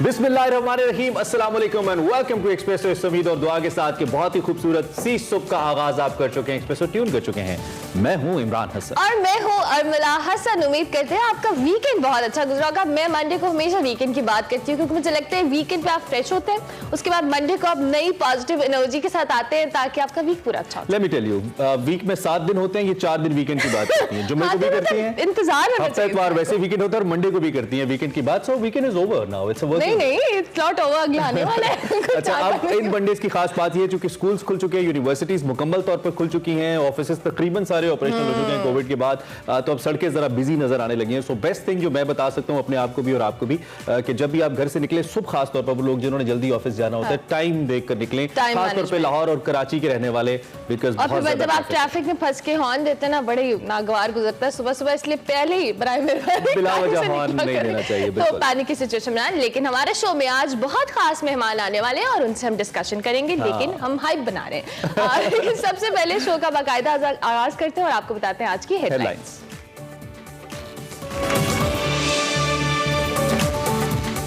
बिस्मिल्लाहिर्रहमानिर्रहीम, अस्सलाम वालेकुम एंड वेलकम टू एक्सप्रेसो। इस उम्मीद और दुआ के साथ कि बहुत ही खूबसूरत सी सुबह का आगाज आप कर चुके हैं, एक्सप्रेसो ट्यून कर चुके हैं। मैं हूं इमरान हसन और मैं हूं अरमला हसन। उम्मीद करते हैं आपका वीकेंड बहुत अच्छा गुजरा होगा। मैं मंडे को हमेशा वीकेंड की बात करती हूँ क्योंकि मुझे लगता है वीकेंड पे आप फ्रेश होते हैं, उसके बाद मंडे को आप नई पॉजिटिव एनर्जी के साथ आते हैं ताकि आपका वीक पूरा अच्छा हो। Let me tell you, week में 7 दिन होते हैं, ये 4 दिन वीकेंड की बात करती हैं। जुम्मे को भी करती हैं, इंतजार हफ्ता इतवार वैसे वीकेंड होता है, और मंडे को भी करती हैं वीकेंड की बात। So weekend is over now, it's a working. नहीं, इट्स नॉट ओवर, अगला आने वाला है। अच्छा, अब इन मंडेज की खास बात ये, चूंकि स्कूल्स खुल चुके हैं, यूनिवर्सिटीज मुकम्मल तौर पर खुल चुकी हैं, ऑफिसेज तकरीबन सारे ऑपरेशनल हो चुके हैं कोविड के बाद, तो अब सड़कें जरा बिजी नजर आने लगी हैं। सो बेस्ट थिंग जो मैं बता सकता हूं अपने आप को भी और आपको भी, कि जब भी आप घर से निकले, सुबह खास तौर पर वो लोग जिन्होंने जल्दी ऑफिस जाना होता है, टाइम देखकर निकलें, खास तौर पर लाहौर और कराची के रहने वाले, बिकॉज जब आप ट्रैफिक में फंस के हॉर्न देते हैं ना, बड़े नागवार गुजरता है सुबह सुबह, इसलिए पहले ही बिला वजह हॉर्न नहीं देना चाहिए, तो पैनिक की सिचुएशन में। लेकिन हमारे शो में आज बहुत खास मेहमान आने वाले हैं और उनसे हम डिस्कशन करेंगे, लेकिन हम हाइप बना रहे हैं। सबसे पहले शो का बाकायदा आगाज करते हैं और आपको बताते हैं आज की headlines.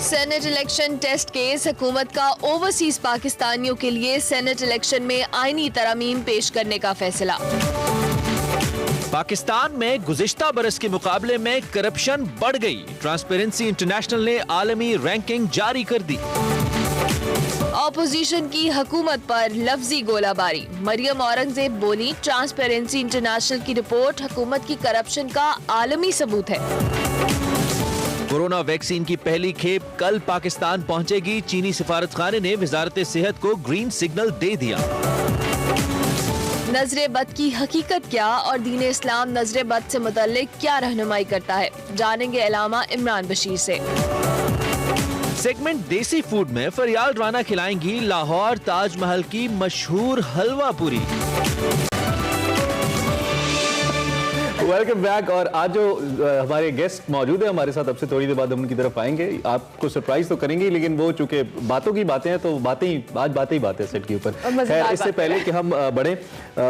Senate election test case, हुकूमत का ओवरसीज पाकिस्तानियों के लिए सेनेट इलेक्शन में आईनी तरमीम पेश करने का फैसला। पाकिस्तान में गुज़िश्ता बरस के मुकाबले में करप्शन बढ़ गई, ट्रांसपेरेंसी इंटरनेशनल ने आलमी रैंकिंग जारी कर दी। ऑपोजिशन की हुकूमत पर लफ्जी गोलाबारी, मरियम औरंगजेब बोली, ट्रांसपेरेंसी इंटरनेशनल की रिपोर्ट हुकूमत की करप्शन का आलमी सबूत है। कोरोना वैक्सीन की पहली खेप कल पाकिस्तान पहुंचेगी, चीनी सिफारतखाने ने वजारत सेहत को ग्रीन सिग्नल दे दिया। नजरे बद की हकीकत क्या और दीन इस्लाम नजरे बद से मुतल्लिक क्या रहनुमाई करता है, जानेंगे अलामा इमरान बशीर से। सेगमेंट देसी फूड में फरियाल राना खिलाएंगी लाहौर ताजमहल की मशहूर हलवा पूरी। Welcome back. और आज जो हमारे गेस्ट मौजूद है हमारे साथ, अब से थोड़ी देर बाद हम उनकी तरफ आएंगे, आपको सरप्राइज तो करेंगे, लेकिन वो चूंकि बातों की बातें हैं तो आज बातें सेट के ऊपर। खैर, इससे पहले कि हम बढ़े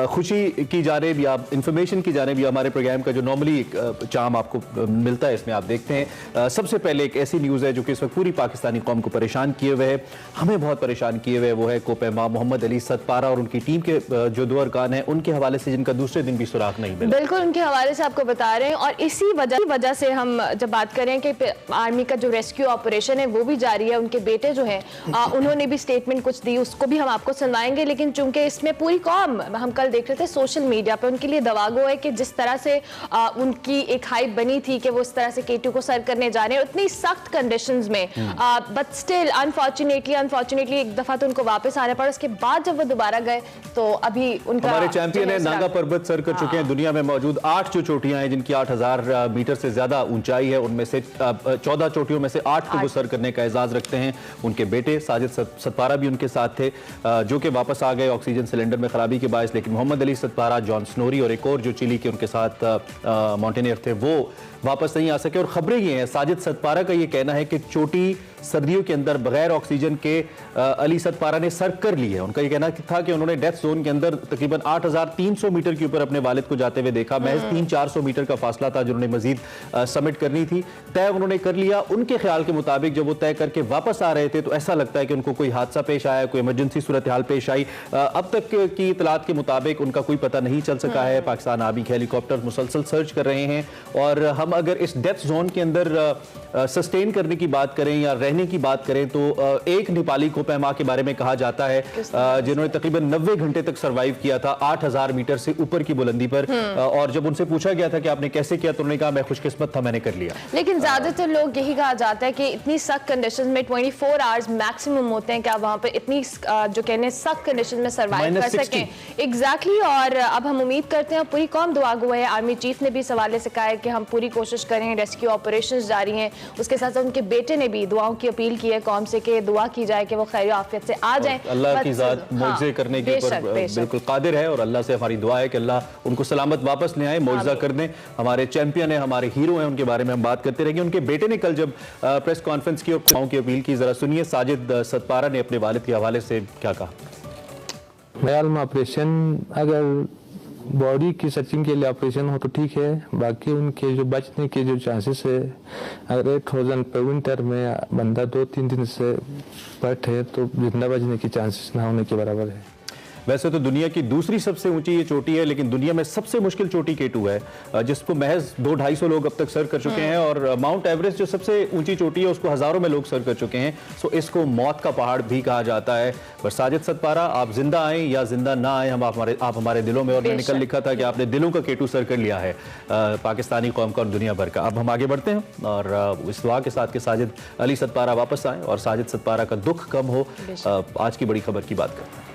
खुशी की जानिब या इंफॉर्मेशन की जानिब या हमारे प्रोग्राम का जो नॉर्मली चार्म आपको मिलता है इसमें आप देखते हैं, सबसे पहले एक ऐसी न्यूज़ है जो कि इस वक्त पूरी पाकिस्तानी कौम को परेशान किए हुए है, हमें बहुत परेशान किए हुए, वो है कोपेमा मोहम्मद अली सतपारा और उनकी टीम के जो 2 अरकान हैं उनके हवाले से, जिनका दूसरे दिन भी सुराग नहीं मिला। बिल्कुल उनके हवाले से आपको बता रहे हैं, और इसी वजह से हम जब बात करें कि आर्मी का जो रेस्क्यू ऑपरेशन है वो भी जारी है, उनके बेटे जो हैं उन्होंने भी स्टेटमेंट कुछ दी, उसको भी हम आपको सुनवाएंगे। लेकिन चूंकि इसमें पूरी कौम, हम कल देख रहे थे सोशल मीडिया पे, उनके लिए दवागो है कि जिस तरह से उनकी एक हाइप बनी थी कि वो इस तरह से K2 को सर्व करने जा रहे हैं उतनी सख्त कंडीशंस में, बट स्टिल अनफॉर्चुनेटली एक दफा तो उनको वापस आना पड़ा। उसके बाद जब वो दोबारा गए तो अभी उनका हमारे चैंपियन है नागा पर्वत सर कर चुके हैं, दुनिया में मौजूद 8 जो चोटियां हैं जिनकी 8000 मीटर से ज्यादा ऊंचाई है, उनमें से 14 चोटियों में से 8 को वो सर करने का एजाज रखते हैं। उनके बेटे साजिद सतपारा भी उनके साथ थे, जो कि वापस आ गए ऑक्सीजन सिलेंडर में खराबी के बायस, लेकिन मोहम्मद अली सतपारा, जॉन स्नोरी और एक और जो चिली के उनके साथ माउंटेनियर थे वो वापस नहीं आ सके। और खबरें ये हैं, साजिद सतपारा का ये कहना है कि चोटी सर्दियों के अंदर बगैर ऑक्सीजन के अली सतपारा ने सर कर ली है। उनका ये कहना था कि उन्होंने डेथ जोन के अंदर तकरीबन 8300 मीटर के ऊपर अपने वालिद को जाते हुए देखा, महज 300-400 मीटर का फासला था जिन्होंने मजीद सबमिट करनी थी, तय उन्होंने कर लिया। उनके ख्याल के मुताबिक जब वो तय करके वापस आ रहे थे तो ऐसा लगता है कि उनको कोई हादसा पेश आया, कोई इमरजेंसी सूरत हाल पेश आई। अब तक की इतलात के मुताबिक उनका कोई पता नहीं चल सका है। पाकिस्तान आर्मी के हेलीकॉप्टर मुसलसल सर्च कर रहे हैं, और हम अगर इस डेथ जोन के अंदर सस्टेन करने की बात करें या रहने की बात करें तो एक नेपाली कोपेमा के बारे में कहा जाता है जिन्होंने तकरीबन 90 घंटे तक सरवाइव किया था 8000 मीटर से ऊपर की बुलंदी पर। और जब उनसे पूछा गया था कि आपने कैसे किया तो उन्होंने कहा मैं खुशकिस्मत था, मैंने कर लिया। लेकिन ज्यादातर लोग यही कहा जाता है कि इतनी सख्त कंडीशन में 24 आवर्स मैक्सिमम होते हैं कि आप वहां पे इतनी जो कहने सख्त कंडीशन में सर्वाइव कर सकें। एग्जैक्टली। और अब हम उम्मीद करते हैं, पूरी कौम दुआ गो है, आर्मी चीफ ने भी इस हवाले से कहा है कि हम पूरी कोशिश करें, रेस्क्यू ऑपरेशंस जारी हैं। उसके साथ साथ उनके बेटे ने भी दुआओं की अपील की है कौम से कि दुआ की जाए कि वो खैर आफियत से आ जाए। अल्लाह की जात मौजज़े करने के ऊपर बिल्कुल कादिर है, और अल्लाह से हमारी दुआ है कि अल्लाह उनको सलामत वापस ले आए, मौजज़ा कर दें। हमारे चैंपियन है, हमारे हीरो हैं, उनके बारे में हम बात करते रहेंगे। उनके बेटे ने कल जब प्रेस कॉन्फ्रेंस की और की अपील की, जरा सुनिए साजिद सतपारा ने अपने वालिद के हवाले से क्या कहा। ख्याल में ऑपरेशन अगर बॉडी की सर्चिंग के लिए ऑपरेशन हो तो ठीक है, बाकी उनके जो बचने के जो चांसेस है, अगर 8000 पर विंटर में बंदा 2-3 दिन से बैठ है तो जिंदा बचने के चांसेस ना होने के बराबर है। वैसे तो दुनिया की दूसरी सबसे ऊंची ये चोटी है, लेकिन दुनिया में सबसे मुश्किल चोटी K2 है, जिसको महज 200-250 लोग अब तक सर कर चुके हैं, और माउंट एवरेस्ट जो सबसे ऊंची चोटी है उसको हजारों में लोग सर कर चुके हैं। सो इसको मौत का पहाड़ भी कहा जाता है। पर साजिद सतपारा, आप जिंदा आए या जिंदा ना आए, आप हमारे दिलों में, और मैंने कल लिखा था कि आपने दिलों का K2 सर कर लिया है, पाकिस्तानी कौम का और दुनिया भर का। अब हम आगे बढ़ते हैं और इस दुआ के साथ कि साजिद अली सतपारा वापस आए और साजिद सतपारा का दुख कम हो। आज की बड़ी खबर की बात करते हैं।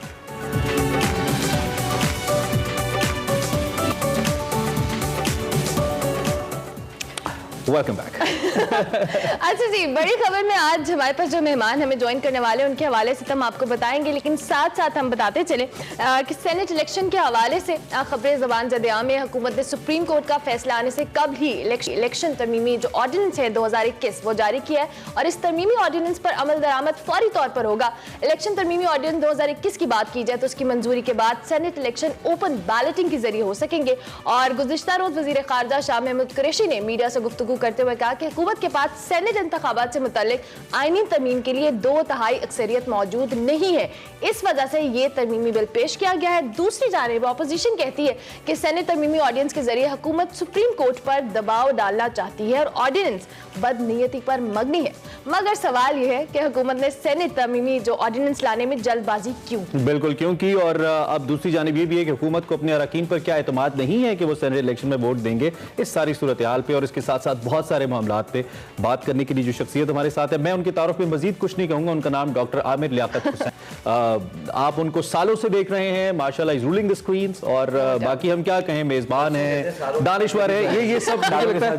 Welcome back. अच्छा जी, बड़ी खबर में आज हमारे पास जो मेहमान हमें ज्वाइन करने वाले हैं उनके हवाले से हम आपको बताएंगे, लेकिन साथ साथ हम बताते चले कि सेनेट इलेक्शन के हवाले से खबरें ज़बान ज़द-ए-आम में हुकूमत ने सुप्रीम कोर्ट का फैसला आने से कब ही इलेक्शन तरमीमी जो ऑर्डिनेंस है 2021 वो जारी किया है, और इस तरमीमी ऑर्डिनेंस पर अमल दरामद फौरी तौर पर होगा। इलेक्शन तरमीमी ऑर्डिनेंस 2021 की बात की जाए तो उसकी मंजूरी के बाद सेनेट इलेक्शन ओपन बैलेटिंग के जरिए हो सकेंगे। और गुज़िश्ता रोज वज़ीर ख़ारजा शाह महमूद कुरैशी ने मीडिया से गुफ्तगू करते हुए कहा कि हुकूमत के पास सेनेट इंतखाबात से मुतालिक आईनी तरमीम के लिए 2/3 अक्सरियत मौजूद नहीं है, इस वजह से ये तरमीमी बिल पेश किया गया है। दूसरी जानिब अपोजिशन कहती है कि सेनेट तरमीमी ऑर्डिनेंस के जरिए हुकूमत सुप्रीम कोर्ट पर दबाव डालना चाहती है और ऑर्डिनेंस बदनीयती पर मबनी है। मगर सवाल यह है कि हुकूमत ने सेनेट तरमीमी जो ऑर्डिनेंस लाने में जल्दबाजी क्यों? बिल्कुल क्यों की, और अब दूसरी जानिब ये भी है कि हुकूमत को अपने अरकान पर क्या एतमाद नहीं है कि वो सेनेट इलेक्शन में वोट देंगे। इस सारी सूरत हाल पे और इसके साथ साथ बहुत सारे मामलात पे बात करने के लिए जो शख्सियत हमारे साथ है, मैं उनके तारुफ में मजीद कुछ नहीं कहूंगा। उनका नाम डॉक्टर आमिर लियाकत हुसैन। आप उनको सालों से देख रहे हैं, माशाल्लाह इज रूलिंग द स्क्रीन्स, और बाकी हम क्या कहें, मेजबान है, दानिश्वर है, ये सब मुझे लगता है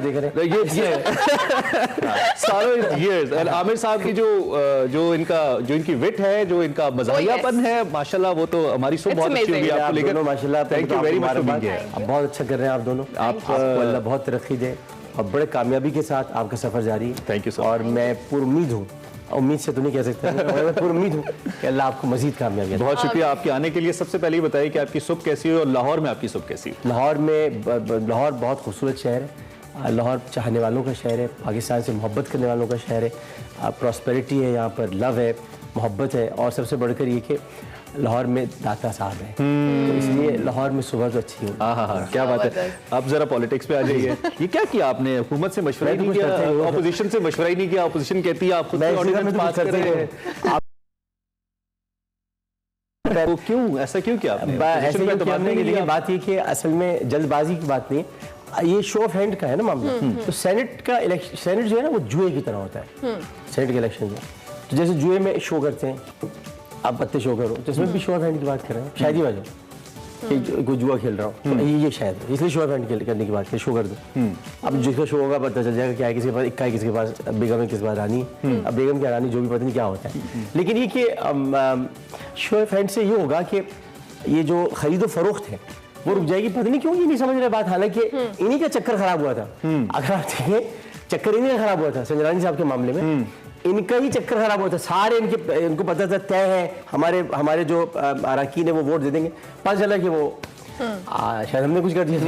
ये सालों years। आमिर साहब की जो इनकी विट है, जो इनका मज़ाहियापन है, माशाल्लाह वो तो हमारी सब बहुत अच्छी होगी आपको लेकर। माशाल्लाह, थैंक यू वेरी मच। आप बहुत अच्छा कर रहे हैं, आप दोनों, आपको अल्लाह बहुत तरक्की दे और बड़े कामयाबी के साथ आपका सफर जारी है। Thank you sir. और मैं पूरी उम्मीद हूँ, उम्मीद से तो नहीं कह सकता, मैं पूरी उम्मीद हूँ कि अल्लाह आपको मजीद कामयाबी दे। बहुत शुक्रिया आपके आने के लिए। सबसे पहले ये बताइए कि आपकी सुबह कैसी हुई और लाहौर में आपकी सुबह कैसी हुई? लाहौर बहुत खूबसूरत शहर है, लाहौर चाहने वालों का शहर है, पाकिस्तान से मोहब्बत करने वालों का शहर है, प्रॉस्पेरिटी है यहाँ पर, लव है, मोहब्बत है, और सबसे बढ़कर ये कि लाहौर में दाता साहब है, तो इसलिए लाहौर में सुबह तो अच्छी होगी। हाँ, क्या बात है। अब जरा पॉलिटिक्स पे आ जाइए। ये क्या किया आपने? हुकूमत से मशवरा ही नहीं किया, ऑपोजिशन से मशवरा ही नहीं किया। ऑपोजिशन कहती है आप खुद से ऑर्डिनेंस पास कर रहे हैं, तो क्यों ऐसा क्यों किया आपने? ऐसे क्यों किया हमने? लेकिन बात ये कि असल में जल्दबाजी की बात नहीं, ये शो ऑफ हैंड का है ना मामला। तो सेनेट का इलेक्शन, सेनेट जो है ना वो जुए की तरह होता है। सेनेट के इलेक्शन जो, तो जैसे जुए में शो करते हैं, आप पत्ते शो करो, तो इसमें भी शो ऑफ हैंड की बात कर रहे हैं, शायद ही वजह कि कोई जुआ खेल रहा हूँ, तो ये शायद है, इसलिए शो ऑफ हैंड करने की बात है, शो कर दो। अब जिसका शो होगा पता चल जाएगा क्या है, किसी के पास इक्का है, किसी के पास बेगम है, किसी के पास रानी। अब बेगम क्या रानी जो भी पता नहीं क्या होता है, लेकिन ये कि शो ऑफ हैंड से ये होगा कि ये जो खरीदो फरोख्त है वो रुक जाएगी। पता नहीं क्यों ये नहीं समझ रहे बात, हालांकि इन्हीं का चक्कर खराब हुआ था। अगर आप देखें, चक्कर इन्हीं का खराब हुआ था संजरानी साहब के मामले में, इनका ही चक्कर खराब हुआ था। सारे इनको पता था तय है, हमारे जो अरकान है वो वोट दे देंगे, पता चला कि वो शायद हमने कुछ कर दिया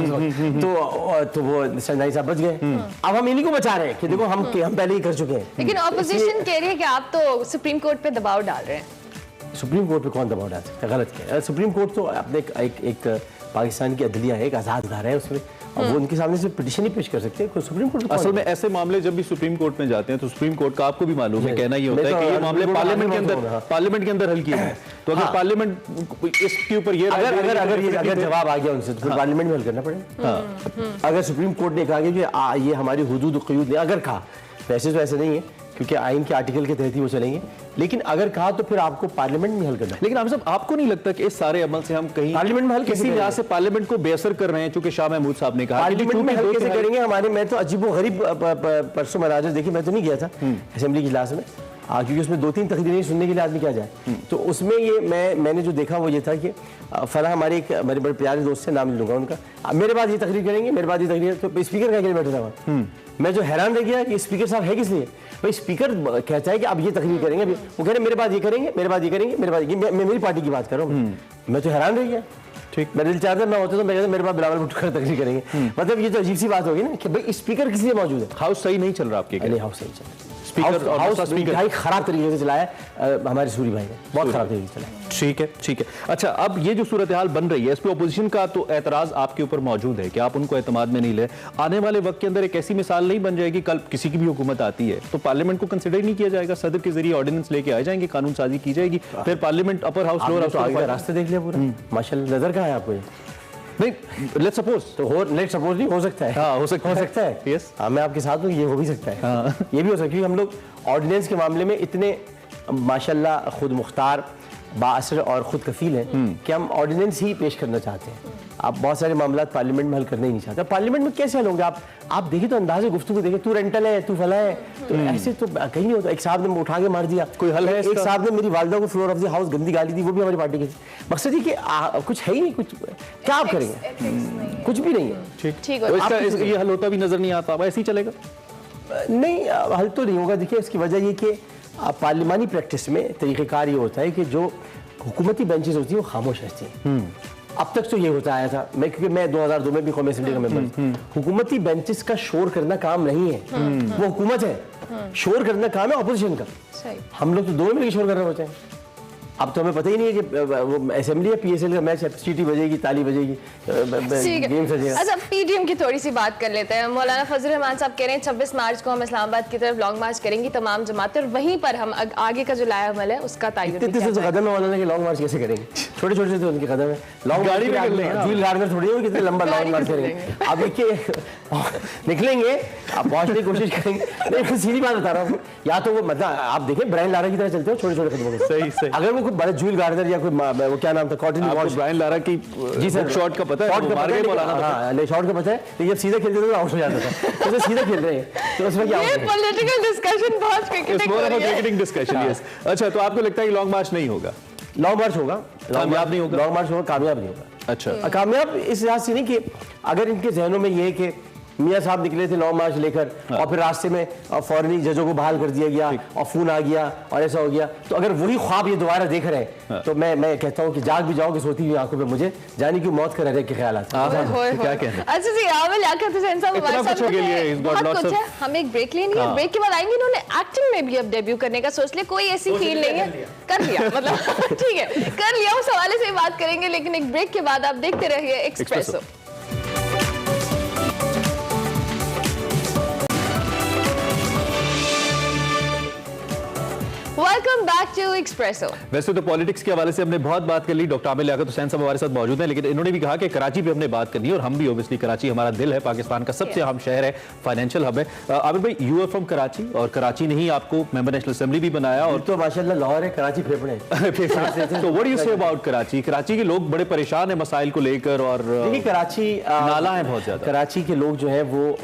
तो वो संजरानी साहब बच गए। अब हम इन्हीं को बचा रहे हैं कि देखो हम पहले ही कर चुके हैं। लेकिन ऑपोजिशन कह रही है कि आप तो सुप्रीम कोर्ट पे दबाव डाल रहे हैं। सुप्रीम कोर्ट पे कौन दबाव डाल सकता है? गलत है। सुप्रीम कोर्ट तो अपने एक पाकिस्तान की अदलिया है, एक आज़ाद अदारा है, उसमें और वो उनके सामने से पिटीशन ही पेश कर सकते हैं। सुप्रीम कोर्ट असल में ऐसे मामले जब भी सुप्रीम कोर्ट में जाते हैं तो सुप्रीम कोर्ट का आपको भी मालूम है, कहना ये होता है कि ये मामले पार्लियामेंट के अंदर हल किए हैं। तो अगर पार्लियामेंट इसके ऊपर ये अगर जवाब आ गया उनसे तो पार्लियामेंट में हल करना पड़ेगा। अगर सुप्रीम कोर्ट ने कहा कि ये हमारी हुदूद क़यूद ने अगर कहा, वैसे तो ऐसा नहीं है क्योंकि आइन के आर्टिकल के तहत ही वो चलेंगे, लेकिन अगर कहा तो फिर आपको पार्लियामेंट में हल करना है। लेकिन आप सब आपको नहीं लगता कि इस सारे अमल से हम कहीं पार्लियामेंट में हल किसी लिहाज से पार्लियामेंट को बेअसर कर रहे हैं? चूंकि शाह महमूद साहब ने कहा पार्लियामेंट में हल कैसे करेंगे? मैं तो अजीबो गरीब परसों मनाजर देखी, मैं तो नहीं गया था असेंबली की इजलास में, क्योंकि उसमें 2-3 तकरीरें सुनने के लिए आदमी क्या जाए। तो उसमें ये मैंने जो देखा वो ये था कि फला हमारे बड़े प्यारे दोस्त से, नाम लूंगा उनका, मेरे बाद ये तकरीर करेंगे, मेरे बाद ये तकरीर, तो स्पीकर का बैठा था वहाँ। मैं जो हैरान रह गया कि स्पीकर साहब है किस लिए? भाई स्पीकर कहता है कि अब ये तकरीर करेंगे, वो कह रहे मेरे बाद ये करेंगे, मेरे बाद ये करेंगे, मेरे बाद मैं मेरी पार्टी की बात कर रहा हूँ। मैं तो हैरान रह गया। ठीक। मेरा दिल चाहता है मैं होता तो मैं कहता मेरे पास बिलावल भुट्टो का तकरीर करेंगे। मतलब ये तो अजीब सी बात होगी ना कि भाई स्पीकर किसी लिए मौजूद है। हाउस सही नहीं चल रहा आपके? नहीं, हाउस सही चल रहा है। स्पीकर और हाउस स्पीकर भाई खराब तरीके से चलाया हमारे सूरी भाई ने, बहुत खराब तरीके से चलाया। ठीक है, ठीक है। अच्छा, अब ये जो सूरत हाल बन रही है इस पे ओपोजिशन का तो एतराज आपके ऊपर मौजूद है कि आप उनको एतमाद में नहीं ले। आने वाले वक्त के अंदर एक ऐसी मिसाल नहीं बन जाएगी, कल किसी की भी हुकूमत आती है तो पार्लियामेंट को कंसिडर नहीं किया जाएगा, सदर के जरिए ऑर्डिनेंस लेके आ जाएंगे, कानून साजी की जाएगी, फिर parliament upper house lower house तो आगे का रास्ता देख लिया पूरा माशाल्लाह। नजर कहाँ है आपको? नहीं, लेट्स सपोज तो लेट सपोज नहीं हो सकता है। हाँ, हो सकता है। यस, हाँ, मैं आपके साथ हूँ, ये हो भी सकता है। ये भी हो सकता है क्योंकि हम लोग ऑर्डिनेंस के मामले में इतने माशाल्लाह खुद मुख्तार, बाअसर और खुद कफील हैं कि हम ऑर्डिनेंस ही पेश करना चाहते हैं। आप बहुत सारे मामला पार्लियामेंट में हल करना ही नहीं चाहते। पार्लियामेंट में कैसे हल होंगे? आप देखिए तो अंदाजे गुफ्तगू देखिए, तू रेंटल है, तू फला है, तो ऐसे तो कहीं नहीं होता। एक साहब ने उठा के मार दिया, कोई हल है? एक साहब ने मेरी वालिदा को फ्लोर ऑफ द हाउस गंदी गाली दी, वो भी हमारी पार्टी की। मकसद ये कि कुछ है ही नहीं, कुछ क्या आप करेंगे? कुछ भी नहीं है। ठीक तो इसका ये हल होता भी नजर नहीं आता, ऐसे ही चलेगा? नहीं, हल तो नहीं होगा। देखिए इसकी वजह ये कि पार्लिमानी प्रैक्टिस में तरीक़ेकार ये होता है कि जो हुकूमती बेंचेस होती हैं वो खामोश रहती हैं। अब तक तो ये होता आया था, क्योंकि मैं 2002 में भी कौमी असेंबली का मेंबर। हुकूमती बेंचेस का शोर करना काम नहीं है, वो हुकूमत है। शोर करना काम है ऑपोजिशन का। हम लोग तो दोनों मिलकर शोर कर रहे होते हैं। अब तो हमें पता ही नहीं है कि वो असेंबली या पीएसएल का मैच है, सीटी बजेगी, ताली बजेगी, गेम सजेगा। अच्छा, पीडीएम की थोड़ी सी बात कर लेते हैं। मौलाना फजल रहमान साहब कह रहे हैं 26 मार्च को हम इस्लामाबाद की तरफ लॉन्ग मार्च करेंगी तमाम जमातें, और वहीं पर हम आगे का जो लाया अमल है उसका तयन इतने से कदम है मौलाना के लॉन्ग मार्च कैसे करेंगे? छोटे छोटे से तो उनके कदम है। लॉन्ग गाड़ी में जूल गार्डनर थोड़ी है कितने लंबा लॉन्ग मार्च करेंगे? आप देखिए निकलेंगे, आप पहुंचने की कोशिश करेंगे। नहीं, सीधी बात बता रहा हूँ, या तो वो मतलब आप देखिए ब्रायन लारा की तरह चलते हो छोटे छोटे कदमों से। सही सही। अगर वो कोई बड़ा जूल गार्डनर या कोई वो क्या नाम था, कॉटन वॉश, ब्रायन लारा की जी सर, शॉट का पता है? शॉट का पता है, शॉट का पता है, लेकिन जब सीधा खेलते थे तो आउट हो जाता था। तो सीधा खेल रहे हैं तो उसमें क्या ये पॉलिटिकल डिस्कशन बहुत क्रिकेटिंग डिस्कशन। यस। अच्छा, तो आपको लगता है कि लॉन्ग मार्च नहीं होगा? लॉन्ग मार्च होगा, कामयाब नहीं होगा? लॉन्ग मार्च होगा, कामयाब नहीं होगा। अच्छा, कामयाब इस लिहाज से नहीं कि अगर इनके जहनों में ये है कि मियाँ साहब निकले थे लॉन्ग मार्च लेकर और फिर रास्ते में फौरनी जजों को बहाल कर दिया गया और फोन आ गया और ऐसा हो गया, तो अगर वही ख्वाब ये दोबारा देख रहे हैं तो मैं कहता हूँ कि जाग भी जाओगे सोती हुई आंखों पे मुझे जाने की मौत का रहने के ख्याल आते हैं। क्या कहते हैं? अच्छा जी, आमिर याकत हुसैन साहब हमारे साथ बहुत कुछ है, हम एक ब्रेक लेंगे। ब्रेक के बाद आएंगे। इन्होंने एक्टिंग में भी अब डेब्यू करने का सोच लिया, कोई ऐसी फील नहीं है, कर लिया मतलब ठीक है, कर लिया, उस हवाले से बात करेंगे। लेकिन एक ब्रेक के बाद आप देखते रहिए Expresso. Welcome back to Expresso. वैसे तो पॉलिटिक्स के हवाले से हमने बहुत बात कर ली, डॉक्टर आमिर लियाकत हुसैन साहब हमारे साथ मौजूद हैं, लेकिन इन्होंने भी कहा कि कराची पे हमने बात करनी है और हम भी ऑब्वियसली, कराची हमारा दिल है, पाकिस्तान का सबसे अहम शहर है, फाइनेंशियल हब है। आमिर भाई, यू आर फ्रॉम कराची और कराची ने ही आपको मेंबर नेशनल असेंबली भी बनाया और तो माशाल्लाह लाहौर है, कराची फेफड़े। तो what do you say about Karachi? Karachi के लोग बड़े परेशान है मसाइल को लेकर और देखिए कराची नाला है बहुत ज्यादा। कराची के लोग जो है वो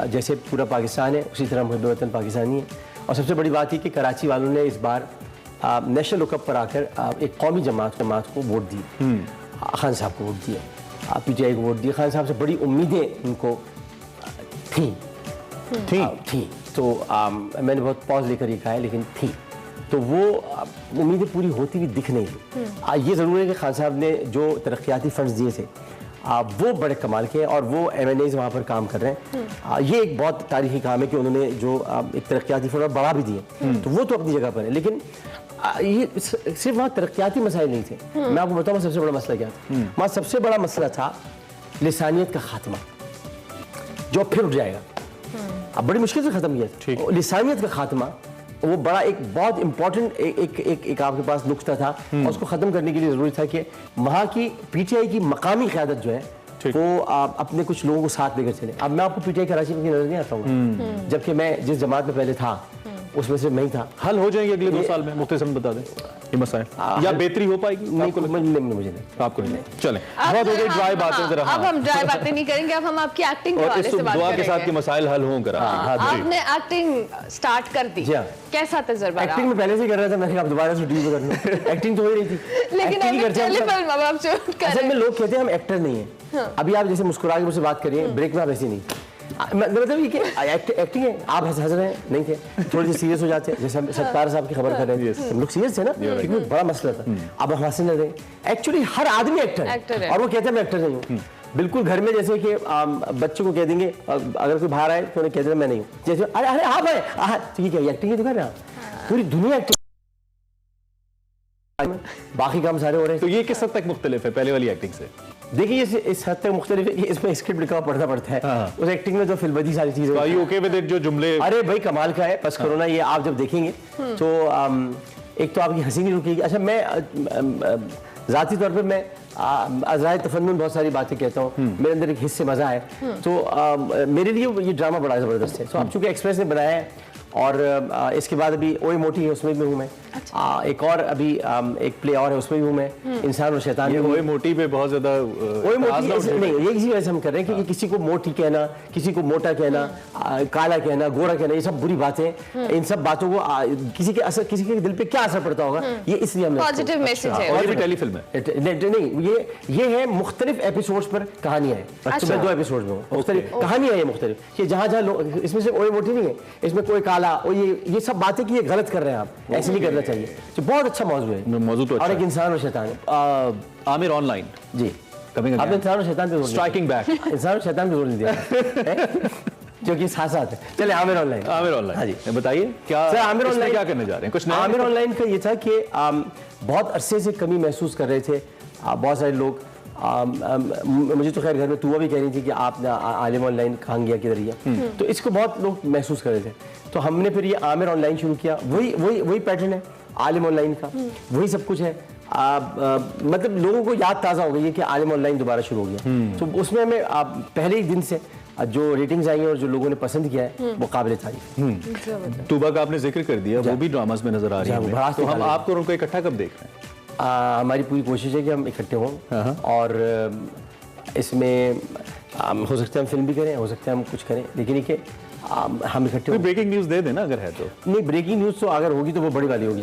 जैसे पूरा पाकिस्तान है उसी तरह मुहब्बे वतन पाकिस्तानी है। और सबसे बड़ी बात ये कि कराची वालों ने इस बार नेशनल रुकअप पर आकर एक कौमी जमात को वोट दी, खान साहब को वोट दिया, पीटीआई को वोट दिया। खान साहब से बड़ी उम्मीदें उनको थी तो मैंने बहुत पॉज लेकर ये कहा है, लेकिन थी तो वो उम्मीदें पूरी होती हुई दिख नहीं थी। ये ज़रूर है कि खान साहब ने जो तरक्याती फंड्स दिए थे वो बड़े कमाल के हैं और वो MNAs वहाँ पर काम कर रहे हैं। ये एक बहुत तारीखी काम है कि उन्होंने जो एक तरक्याती फंड बढ़ा भी दिए, तो वो तो अपनी जगह पर है। लेकिन ये सिर्फ वहाँ तरक्याती मसाइल नहीं थे। मैं आपको बताऊँ सबसे बड़ा मसला क्या था। वहाँ सबसे बड़ा मसला था लिसानियत का खात्मा, जो फिर उठ जाएगा। अब बड़ी मुश्किल से ख़त्म किया लिसानियत का खात्मा, वो बड़ा एक बहुत इंपॉर्टेंट एक आपके पास नुक्ता था और उसको ख़त्म करने के लिए ज़रूरी था कि वहाँ की PTI की मकामी क़यादत जो है वो अपने कुछ लोगों को साथ लेकर चले। अब मैं आपको PTI कराची में नजर नहीं आता हूँ, जबकि मैं जिस जमात में पहले था उसमें से नहीं था। हल हो जाएंगे अगले 2 साल में, मुख्तसर बता दें ये मसाइल, या बेहतरी हो पाएगी? नहीं, मुझे नहीं, आपको नहीं। चलें, बहुत हो गई ड्राई बातें जरा। अब हम ड्राई बातें नहीं करेंगे, अब हम आपकी एक्टिंग के और हवाले इस से बात दुआ करेंगे। के साथ के मसाइल हल हों करा। आपने एक्टिंग स्टार्ट कर दी, कैसा तजर्बा रहा? एक्टिंग में पहले से कर रहा था, मैंने कहा दोबारा से ड्यूटी कर लूं। एक्टिंग तो हो ही रही थी, लेकिन असल में लोग कहते हैं हम एक्टर नहीं है। अभी आप जैसे मुस्कुरा के मुझसे बात करिए ब्रेक में, आप ऐसे नहीं, मतलब ये कि एक्टिंग है, आप हंस रहे हैं, नहीं थे, थोड़े से सीरियस हो जाते हैं, जैसे हम सत्तार साहब की खबर कर रहे थे, हम लोग सीरियस थे ना, क्योंकि बड़ा मसला था, अब हम हंसने लगे। एक्चुअली हर आदमी एक्टर है और वो कहता है मैं एक्टर नहीं हूँ। बिल्कुल घर में जैसे कि बच्चों को कह देंगे, अगर कोई बाहर आए तो उन्हें कह देना मैं नहीं हूँ, जैसे अरे अरे हाँ भाई ठीक है, एक्टिंग ही तो कर रहे हैं, पूरी दुनिया एक्टिंग, बाकी काम सारे हो रहे हैं। तो ये किस हद तक मुख्तलिफ है पहले वाली एक्टिंग से? देखिए इस हद तक मुख्तलिफ है कि इसमें स्क्रिप्ट लिखा हुआ पढ़ना पड़ता है, उस एक्टिंग में तो फिल्मबदी सारी चीजें। Are you okay with it? जो जुमले अरे भाई कमाल का है, बस करो ना, ये आप जब देखेंगे तो एक तो आपकी हंसी नहीं रुकेगी। अच्छा मैं ज़ाती तौर पे मैं अज़राए तफन्नुन बहुत सारी बातें कहता हूँ, मेरे अंदर एक हिस्से मज़ा है, तो मेरे लिए ये ड्रामा बड़ा ज़बरदस्त है। तो अब चूँकि एक्सप्रेस ने बनाया है और इसके बाद अभी ओए मोटी है उसमें भी हूँ मैं, एक और अभी एक प्ले और है उसमें भी हूँ मैं, इंसान और शैतान। ये ओए मोटी पे बहुत ज्यादा ओए मोटी नहीं, ये इसी वजह से हम कर रहे हैं कि किसी को मोटी कहना, किसी को मोटा कहना, काला कहना, गोरा कहना, ये सब बुरी बातें, इन सब बातों को किसी के दिल पे क्या असर पड़ता होगा, ये इसलिए हमने पॉजिटिव मैसेज है। और भी टेलीफिल्म है नहीं, ये है मुख्तलिफ एपिसोड्स पर कहानियां हैं। अच्छा 2 एपिसोड में मुख्तलिफ कहानियां हैं, ये मुख्तलिफ, कि जहाँ लोग, इसमें से ओए मोटी नहीं है, इसमें कोई काला और ये सब बातें कि ये गलत कर रहे हैं आप, ऐसे नहीं करना चाहिए। तो बहुत अच्छा मौजू है, मौजू तो और एक इंसान और शैतान है। आमिर ऑनलाइन जी आपने इंसान और शैतान पे स्ट्राइकिंग बैक, इंसान और शैतान पे जोर नहीं दिया जो कि साथ साथ है। चले आमिर ऑनलाइन, हाँ जी बताइए क्या सर, आमिर ऑनलाइन क्या करने जा रहे हैं? कुछ नया? आमिर ऑनलाइन का ये था कि बहुत अरसे से कमी महसूस कर रहे थे बहुत सारे लोग। मुझे तो खैर घर में तुआ भी कह रही थी कि आप आलिम ऑनलाइन कहाँ गया, किधर गया, तो इसको बहुत लोग महसूस कर रहे थे। तो हमने फिर ये आमिर ऑनलाइन शुरू किया, वही पैटर्न है आलिम ऑनलाइन का, वही सब कुछ है। मतलब लोगों को याद ताज़ा हो गई है कि आलिम ऑनलाइन दोबारा शुरू हो गया। तो उसमें हमें पहले ही दिन से जो रेटिंग्स आई हैं और जो लोगों ने पसंद किया है वो काबिल तारीफ। तुबा का आपने जिक्र कर दिया, वो भी ड्रामास में नजर आ रही है, तो हम आपको उनको इकट्ठा कब देख रहे हैं? हमारी पूरी कोशिश है कि हम इकट्ठे हों और इसमें हो सकता है हम फिल्म भी करें, हो सकता है हम कुछ करें, लेकिन ये हम इकट्ठे हों। ब्रेकिंग न्यूज़ दे देना अगर है तो। नहीं, ब्रेकिंग न्यूज़ तो अगर होगी तो वो बड़ी वाली होगी,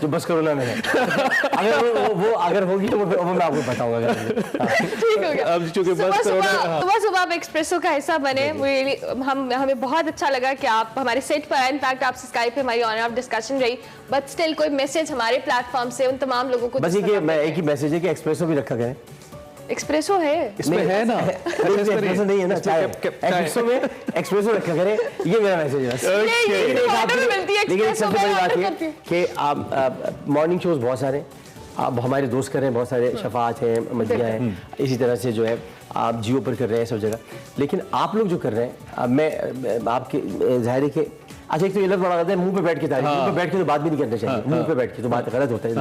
जो बस कोरोना में है। अगर वो अगर होगी तो वो मैं आपको बताऊंगा। ठीक हो गया। अब चूंकि बस सुबह आप एक्सप्रेसो का हिस्सा बने, हमें बहुत अच्छा लगा कि आप हमारे सेट पर आए। इनफैक्ट आपसे स्काइप पे हमारी ऑनर ऑफ डिस्कशन रही, बट स्टिल कोई मैसेज हमारे प्लेटफॉर्म से उन तमाम लोगों को? बस ये मैं एक ही मैसेज है कि एक्सप्रेसो भी रखा करें। एक्सप्रेसो है इसमें, है ना? एक्सप्रेसो नहीं है ना, चाय एक्सप्रेसो में एक्सप्रेसो रखा करें, ये मेरा मैसेज है। लेकिन सबसे बड़ी बात ये कि मॉर्निंग शोज बहुत सारे अब हमारे दोस्त कर रहे हैं, बहुत सारे शफात हैं, मदिया हैं, इसी तरह से जो है आप जियो पर कर रहे हैं सब जगह। लेकिन आप लोग जो कर रहे हैं, मैं आपके ज़ाहिर है कि अच्छा एक तो ये लफ्ज़ बड़ा है मुंह पे बैठ के तारीफ, मुंह पे बैठ के तो बात भी नहीं करना चाहिए, मुंह पे बैठ के तो बात गलत होता है,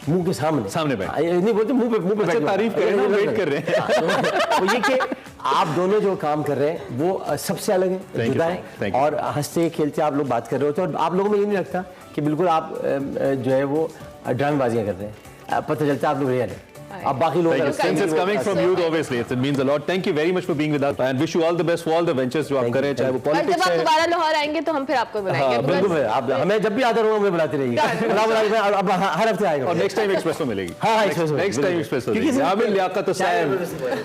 मुंह के सामने बैठ नहीं बोलते, मुंह पे बैठ के तारीफ कर रहे हैं, वेट कर रहे हैं। वो ये कि आप दोनों जो काम कर रहे हैं वो सबसे अलग है, जुदा है, और हंसते खेलते आप लोग बात कर रहे होते हैं, और आप लोगों में ये नहीं लगता कि बिल्कुल आप जो है वो ड्रामेबाजियां कर रहे हैं, पता चलता है आप लोग रियल है। अब बाकी लोग since it's coming from you obviously it means a lot. Thank you very much for being with us and wish you all the best for all the ventures जो आप कर रहे हैं, चाहे वो और जब पॉलिटिक्स आप है। दोबारा लाहौर आएंगे तो हम फिर आपको बुलाएंगे। बिल्कुल, आप हमें जब भी आदर होगा हमें बुलाते रहिए, अब हर हफ्ते आएगा और नेक्स्ट टाइम एक्सप्रेसो मिलेगी। हाँ, next time Expresso Aamir Liaquat Hussain,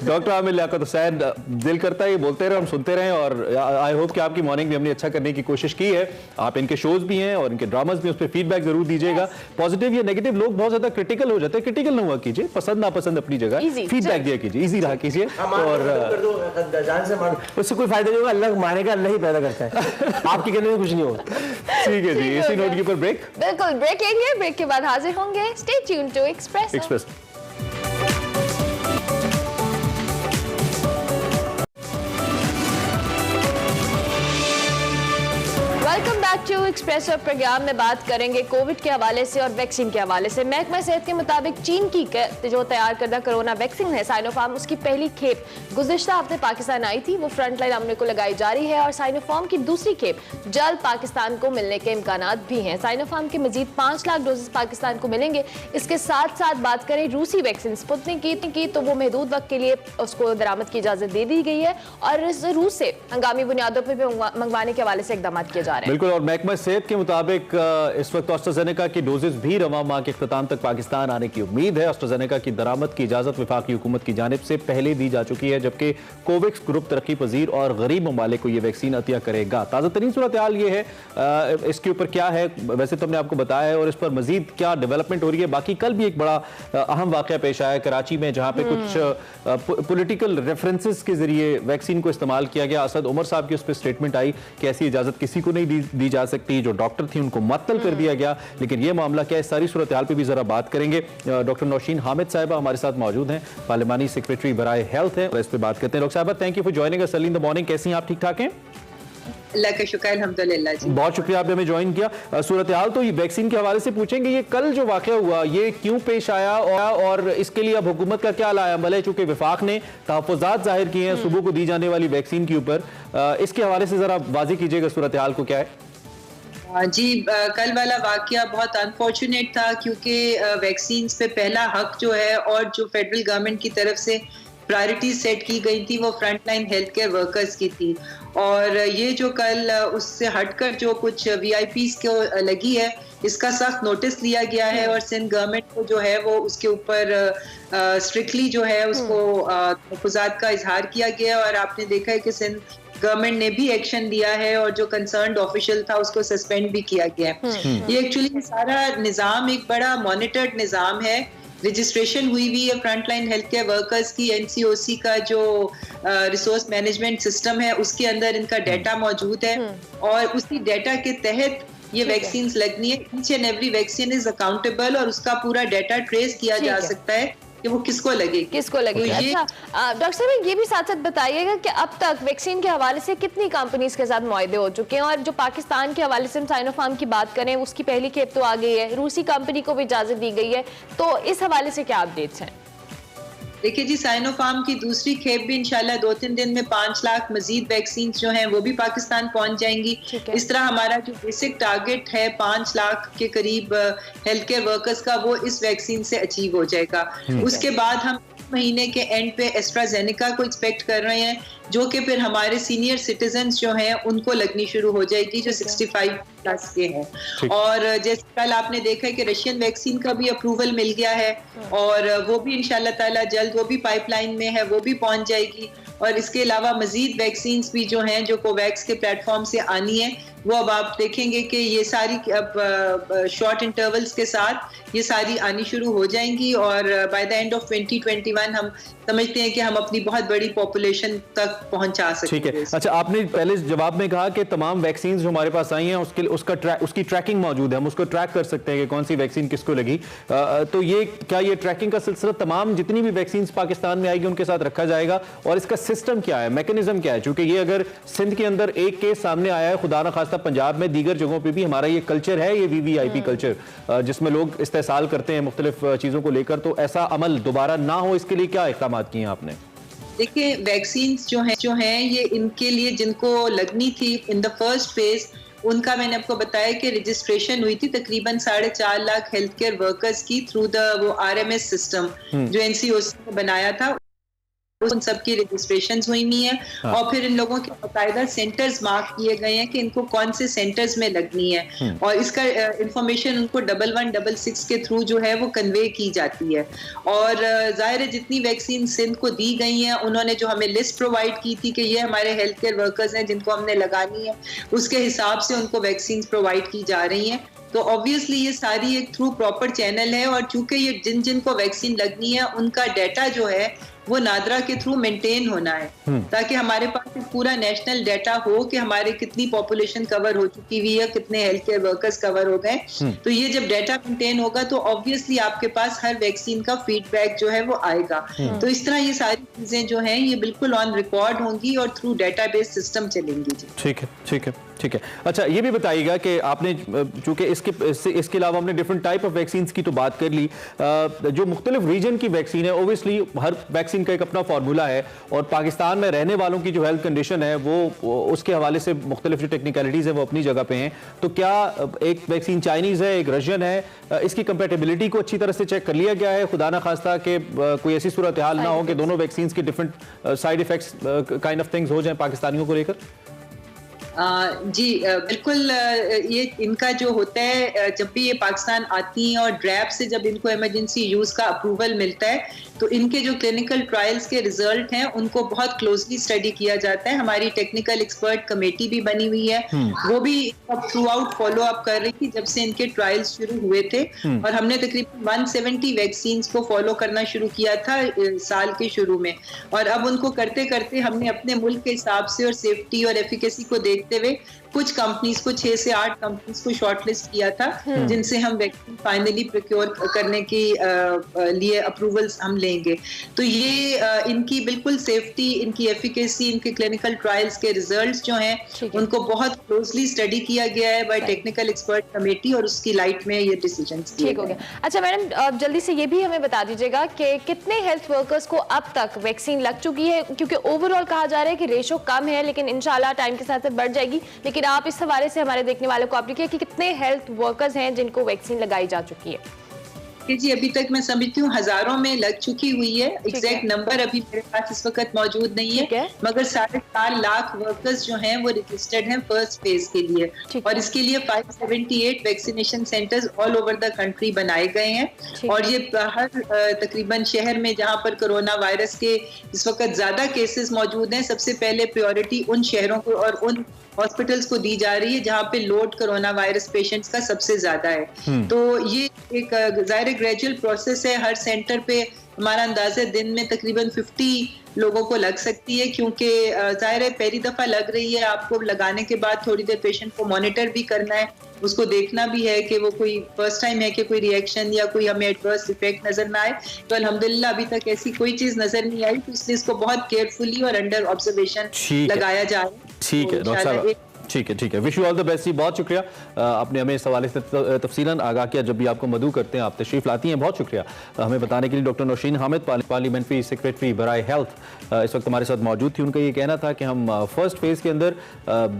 doctor Aamir Liaquat Hussain, दिल करता है ये बोलते रहे, हम सुनते रहे, और आई होप कि आपकी मॉर्निंग भी हमने अच्छा करने की कोशिश की है। आप इनके शोज भी हैं और इनके ड्रामास भी, उस पर फीडबैक जरूर दीजिएगा, पॉजिटिव या नेगेटिव। लोग बहुत ज्यादा क्रिटिकल हो जाते हैं, क्रिटिकल ना हुआ कीजिए, पसंद नापसंद अपनी जगह, फीडबैक दिया कीजिए, इजी रहा कीजिए, और उससे कोई फायदा नहीं होगा, अल्लाह मानेगा, अल्लाह ही पैदा करता है, आपकी करने में कुछ नहीं होगा। ठीक है जी, इसी नोट के ऊपर ब्रेक, बिल्कुल ब्रेक लेंगे, ब्रेक के बाद हाजिर होंगे। Stay tuned to Express. Welcome back to Expresso programme में बात करेंगे कोविड के हवाले से और वैक्सीन के हवाले से। महकमा सेहत के मुताबिक चीन की जो तैयार करदा कोरोना वैक्सीन है साइनोफार्म, उसकी पहली खेप गुज़िश्ता हफ्ते पाकिस्तान आई थी, वो फ्रंटलाइन अमले को लगाई जा रही है, और साइनोफार्म की दूसरी खेप जल्द पाकिस्तान को मिलने के इम्कानात भी हैं। साइनोफार्म के मजीद 5 लाख डोजेस पाकिस्तान को मिलेंगे। इसके साथ साथ बात करें रूसी वैक्सीन स्पुतनिक की, तो वो महदूद वक्त के लिए उसको दरामद की इजाजत दे दी गई है, और रूस से हंगामी बुनियादों पर भी मंगवाने के हवाले से इकदाम किए जा रहे हैं। बिल्कुल, और और महकमा सेहत के मुताबिक इस वक्त एस्ट्राजेनेका की डोजेस भी रवां माह के इख्तिताम तक पाकिस्तान आने की उम्मीद है। एस्ट्राजेनेका की दरामद की इजाज़त वफाकी हुकूमत की जानिब से पहले दी जा चुकी है, जबकि कोवैक्स ग्रुप तरक्की पजीर और गरीब ममालिक को यह वैक्सीन अतिया करेगा। ताज़ा तरीन सूरत हाल ये है, इसके ऊपर क्या है वैसे तो हमने आपको बताया है, और इस पर मजीद क्या डेवलपमेंट हो रही है। बाकी कल भी एक बड़ा अहम वाक़या पेश आया कराची में, जहाँ पे कुछ पॉलिटिकल रेफरेंसेस के जरिए वैक्सीन को इस्तेमाल किया गया। असद उमर साहब की उस पर स्टेटमेंट आई कि ऐसी इजाज़त किसी को नहीं दी जा सकती, जो डॉक्टर थी उनको मुअत्तल कर दिया गया। लेकिन ये मामला क्या है, इस सारी सूरत हाल पे भी जरा बात करेंगे। डॉक्टर नौशीन हामिद साहिबा हमारे साथ मौजूद हैं, पार्लिमानी सेक्रेटरी बराए हेल्थ है, और इस पर बात करते हैं। डॉक्टर साहिबा, thank you for joining us early in the morning. कैसी हैं आप? ठीक ठाक हैं? अल्लाह का शुक्र, अल्हम्दुलिल्लाह जी। बहुत शुक्रिया आपने हमें ज्वाइन किया। सूरत हाल तो ये वैक्सीन के हवाले से पूछेंगे, ये कल जो वाक़या हुआ ये क्यों पेश आया और इसके लिए अब हुकूमत का क्या लाएअमल है, चूंकि वफाक ने तहफ़्फ़ुज़ात जाहिर किए हैं सुबह को दी जाने वाली वैक्सीन के ऊपर, इसके हवाले से जरा वाज़ेह कीजिएगा सूरत हाल को क्या है। जी, कल वाला वाकया बहुत अनफॉर्चुनेट था, क्योंकि वैक्सीन पे पहला हक जो है और जो फेडरल गवर्नमेंट की तरफ से प्रायोरिटी सेट की गई थी वो फ्रंटलाइन हेल्थ केयर वर्कर्स की थी। और ये जो कल उससे हटकर जो कुछ VIPs को लगी है, इसका सख्त नोटिस लिया गया है और सिंध गवर्नमेंट को जो है वो उसके ऊपर स्ट्रिक्टली जो है उसको तहफ़्फ़ुज़ात का इजहार किया गया। और आपने देखा है कि सिंध गवर्नमेंट ने भी एक्शन लिया है और जो कंसर्न्ड ऑफिशियल था उसको सस्पेंड भी किया गया है। ये एक्चुअली सारा निज़ाम एक बड़ा मॉनिटर्ड निज़ाम है। रजिस्ट्रेशन हुई है फ्रंटलाइन हेल्थ केयर वर्कर्स की, NCOC का जो रिसोर्स मैनेजमेंट सिस्टम है उसके अंदर इनका डाटा मौजूद है, और उसी डाटा के तहत ये वैक्सीन लगनी है। Each and every vaccine is accountable और उसका पूरा डाटा ट्रेस किया जा सकता है कि वो किसको लगेगी। अच्छा डॉक्टर साहब, ये भी साथ साथ बताइएगा कि अब तक वैक्सीन के हवाले से कितनी कंपनीज के साथ मुआहदे हो चुके हैं, और जो पाकिस्तान के हवाले से हम साइनोफार्म की बात करें उसकी पहली खेप तो आ गई है, रूसी कंपनी को भी इजाजत दी गई है, तो इस हवाले से क्या अपडेट्स हैं? देखिए जी, साइनोफार्म की दूसरी खेप भी इंशाल्लाह 2-3 दिन में 5 लाख मजीद वैक्सीन जो हैं वो भी पाकिस्तान पहुंच जाएंगी। इस तरह हमारा जो बेसिक टारगेट है 5 लाख के करीब हेल्थ केयर वर्कर्स का, वो इस वैक्सीन से अचीव हो जाएगा। उसके बाद हम महीने के एंड पे एस्ट्राजेनेका को एक्सपेक्ट कर रहे हैं, जो कि फिर हमारे सीनियर सिटीजन्स जो हैं उनको लगनी शुरू हो जाएगी, जो 65 प्लस के हैं। और जैसे कल आपने देखा है कि रशियन वैक्सीन का भी अप्रूवल मिल गया है, और वो भी इंशाल्लाह ताला जल्द वो भी पाइपलाइन में है, वो भी पहुंच जाएगी। और इसके अलावा मजीद वैक्सीन भी जो हैं जो कोवैक्स के प्लेटफॉर्म से आनी है, वो अब आप देखेंगे कि ये सारी अब शॉर्ट इंटरवल्स के साथ ये सारी आनी शुरू हो जाएंगी, और बाय द एंड ऑफ 2021 हम समझते हैं कि हम अपनी बहुत बड़ी पॉपुलेशन तक पहुंचा सकते हैं। ठीक है। अच्छा, आपने पहले जवाब में कहा कि तमाम वैक्सीन जो हमारे पास आई हैं उसकी ट्रैकिंग मौजूद है, हम उसको ट्रैक कर सकते हैं कि कौन सी वैक्सीन किसको लगी। तो ये क्या ये ट्रैकिंग का सिलसिला तमाम जितनी भी वैक्सीन पाकिस्तान में आएगी उनके साथ रखा जाएगा, और इसका सिस्टम क्या है, मैकेनिज्म क्या है? चूंकि ये अगर सिंध के अंदर एक केस सामने आया है, खुदा न खास्ता पंजाब में दीगर जगहों पर भी हमारा ये कल्चर है, ये VVIP कल्चर, जिसमें लोग इस्तेसाल करते हैं मुख्तलिफ चीजों को लेकर, तो ऐसा अमल दोबारा ना हो इसके लिए क्या इक़दाम किए हैं आपने? देखिए, वैक्सीन जो हैं ये इनके लिए जिनको लगनी थी इन द फर्स्ट फेज, उनका मैंने आपको बताया कि रजिस्ट्रेशन हुई थी तकरीबन 4.5 लाख हेल्थ केयर वर्कर्स की थ्रू द वो RMS सिस्टम जो NCOC ने बनाया था, उन सबकी रजिस्ट्रेशन हुई नहीं है। और फिर इन लोगों के बाकायदा सेंटर्स मार्क किए गए हैं कि इनको कौन से सेंटर्स में लगनी है, और इसका इंफॉर्मेशन उनको 1166 के थ्रू जो है वो कन्वे की जाती है। और जाहिर है जितनी वैक्सीन सिंध को दी गई हैं, उन्होंने जो हमें लिस्ट प्रोवाइड की थी कि ये हमारे हेल्थ केयर वर्कर्स हैं जिनको हमने लगानी है, उसके हिसाब से उनको वैक्सीन प्रोवाइड की जा रही हैं। तो ऑब्वियसली ये सारी एक थ्रू प्रॉपर चैनल है, और चूंकि ये जिन को वैक्सीन लगनी है उनका डाटा जो है वो नादरा के थ्रू मेंटेन होना है, ताकि हमारे पास एक पूरा नेशनल डाटा हो कि हमारे कितनी पॉपुलेशन कवर हो चुकी हुई है, कितने हेल्थ केयर वर्कर्स कवर हो गए। तो ये जब डाटा मेंटेन होगा तो ऑब्वियसली आपके पास हर वैक्सीन का फीडबैक जो है वो आएगा। तो इस तरह ये सारी चीजें जो हैं ये बिल्कुल ऑन रिकॉर्ड होंगी और थ्रू डाटाबेस सिस्टम चलेंगी जी। ठीक है, ठीक है, ठीक है। अच्छा, ये भी बताइएगा कि आपने चूंकि इसके अलावा हमने डिफरेंट टाइप ऑफ वैक्सीन की तो बात कर ली, जो मुख्तलिफ रीजन की वैक्सीन है, ओबियसली हर वैक्सीन का एक अपना फार्मूला है, और पाकिस्तान में रहने वालों की जो हेल्थ कंडीशन है वो उसके हवाले से मुख्तलिफ जो टेक्निकलिटीज है वो अपनी जगह पे हैं। तो क्या एक वैक्सीन चाइनीज है, एक रशियन है, इसकी कंपेटेबिलिटी को अच्छी तरह से चेक कर लिया गया है, खुदा ना खास्ता कि कोई ऐसी सूरत हाल ना हो कि दोनों वैक्सीन के different side effects kind of things हो जाए पाकिस्तानियों को लेकर? जी बिल्कुल, ये इनका जो होता है जब भी ये पाकिस्तान आती हैं और ड्रैप से जब इनको इमरजेंसी यूज का अप्रूवल मिलता है तो इनके जो क्लिनिकल ट्रायल्स के रिजल्ट हैं उनको बहुत क्लोजली स्टडी किया जाता है। हमारी टेक्निकल एक्सपर्ट कमेटी भी बनी हुई है, वो भी थ्रू आउट फॉलो अप कर रही थी जब से इनके ट्रायल्स शुरू हुए थे। और हमने तकरीबन 170 वैक्सीन को फॉलो करना शुरू किया था साल के शुरू में, और अब उनको करते करते हमने अपने मुल्क के हिसाब से और सेफ्टी और एफिकेसी को देखते हुए कुछ कंपनीज को 6 से 8 कंपनीज को शॉर्टलिस्ट किया था जिनसे हम वैक्सीन फाइनली प्रोक्योर करने की लिए अप्रूवल्स हम लेंगे। तो ये इनकी बिल्कुल सेफ्टी, इनकी एफिकेसी, इनके क्लिनिकल ट्रायल्स के रिजल्ट्स जो हैं उनको बहुत क्लोजली स्टडी किया गया है बाय टेक्निकल एक्सपर्ट कमेटी, और उसकी लाइट में ये डिसीजंस ठीक हो गया। अच्छा मैडम, जल्दी से ये भी हमें बता दीजिएगा कि कितने हेल्थ वर्कर्स को अब तक वैक्सीन लग चुकी है, क्योंकि ओवरऑल कहा जा रहा है कि रेशो कम है लेकिन इंशाल्लाह टाइम के साथ बढ़ जाएगी, लेकिन आप इस हवाले से हमारे देखने वालों को अपडेट किया कि कितने हेल्थ वर्कर्स हैं जिनको वैक्सीन लगाई जा चुकी है? जी अभी तक मैं समझती हूँ हजारों में लग चुकी हुई है। एग्जैक्ट नंबर अभी मेरे पास इस वक्त मौजूद नहीं है, मगर 4.5 लाख वर्कर्स जो हैं वो रजिस्टर्ड हैं फर्स्ट फेज के लिए, और इसके लिए 578 vaccination centres all over the country बनाए गए हैं। और ये हर तकरीबन शहर में जहाँ पर कोरोना वायरस के इस वक्त ज्यादा केसेस मौजूद हैं, सबसे पहले प्रायोरिटी उन शहरों को और उन हॉस्पिटल्स को दी जा रही है जहाँ पे लोड कोरोना वायरस पेशेंट्स का सबसे ज्यादा है। तो ये एक ज़ाहिर ग्रेजुअल प्रोसेस है। हर सेंटर पे हमारा अंदाजा दिन में तकरीबन 50 लोगों को लग सकती है, क्योंकि ज़ाहिर है पहली दफा लग रही है, आपको लगाने के बाद थोड़ी देर पेशेंट को मॉनिटर भी करना है, उसको देखना भी है कि वो कोई फर्स्ट टाइम है कि कोई रिएक्शन या कोई हमें एडवर्स इफेक्ट नजर ना आए। तो अल्हम्दुलिल्लाह अभी तक ऐसी कोई चीज नजर नहीं आई, तो इसलिए इसको बहुत केयरफुली और अंडर ऑब्जर्वेशन लगाया जा रहा है। ठीक है डॉक्टर साहब, ठीक है। Wish you all the best जी, बहुत शुक्रिया आपने हमें इस हवाले से तफसीलन आगाह किया। जब भी आपको मदू करते हैं आप तशरीफ लाती हैं, बहुत शुक्रिया हमें बताने के लिए। Doctor Naushin Hamid, parliamentary secretary बराए हेल्थ, इस वक्त हमारे साथ मौजूद थी। उनका ये कहना था कि हम फर्स्ट फेज के अंदर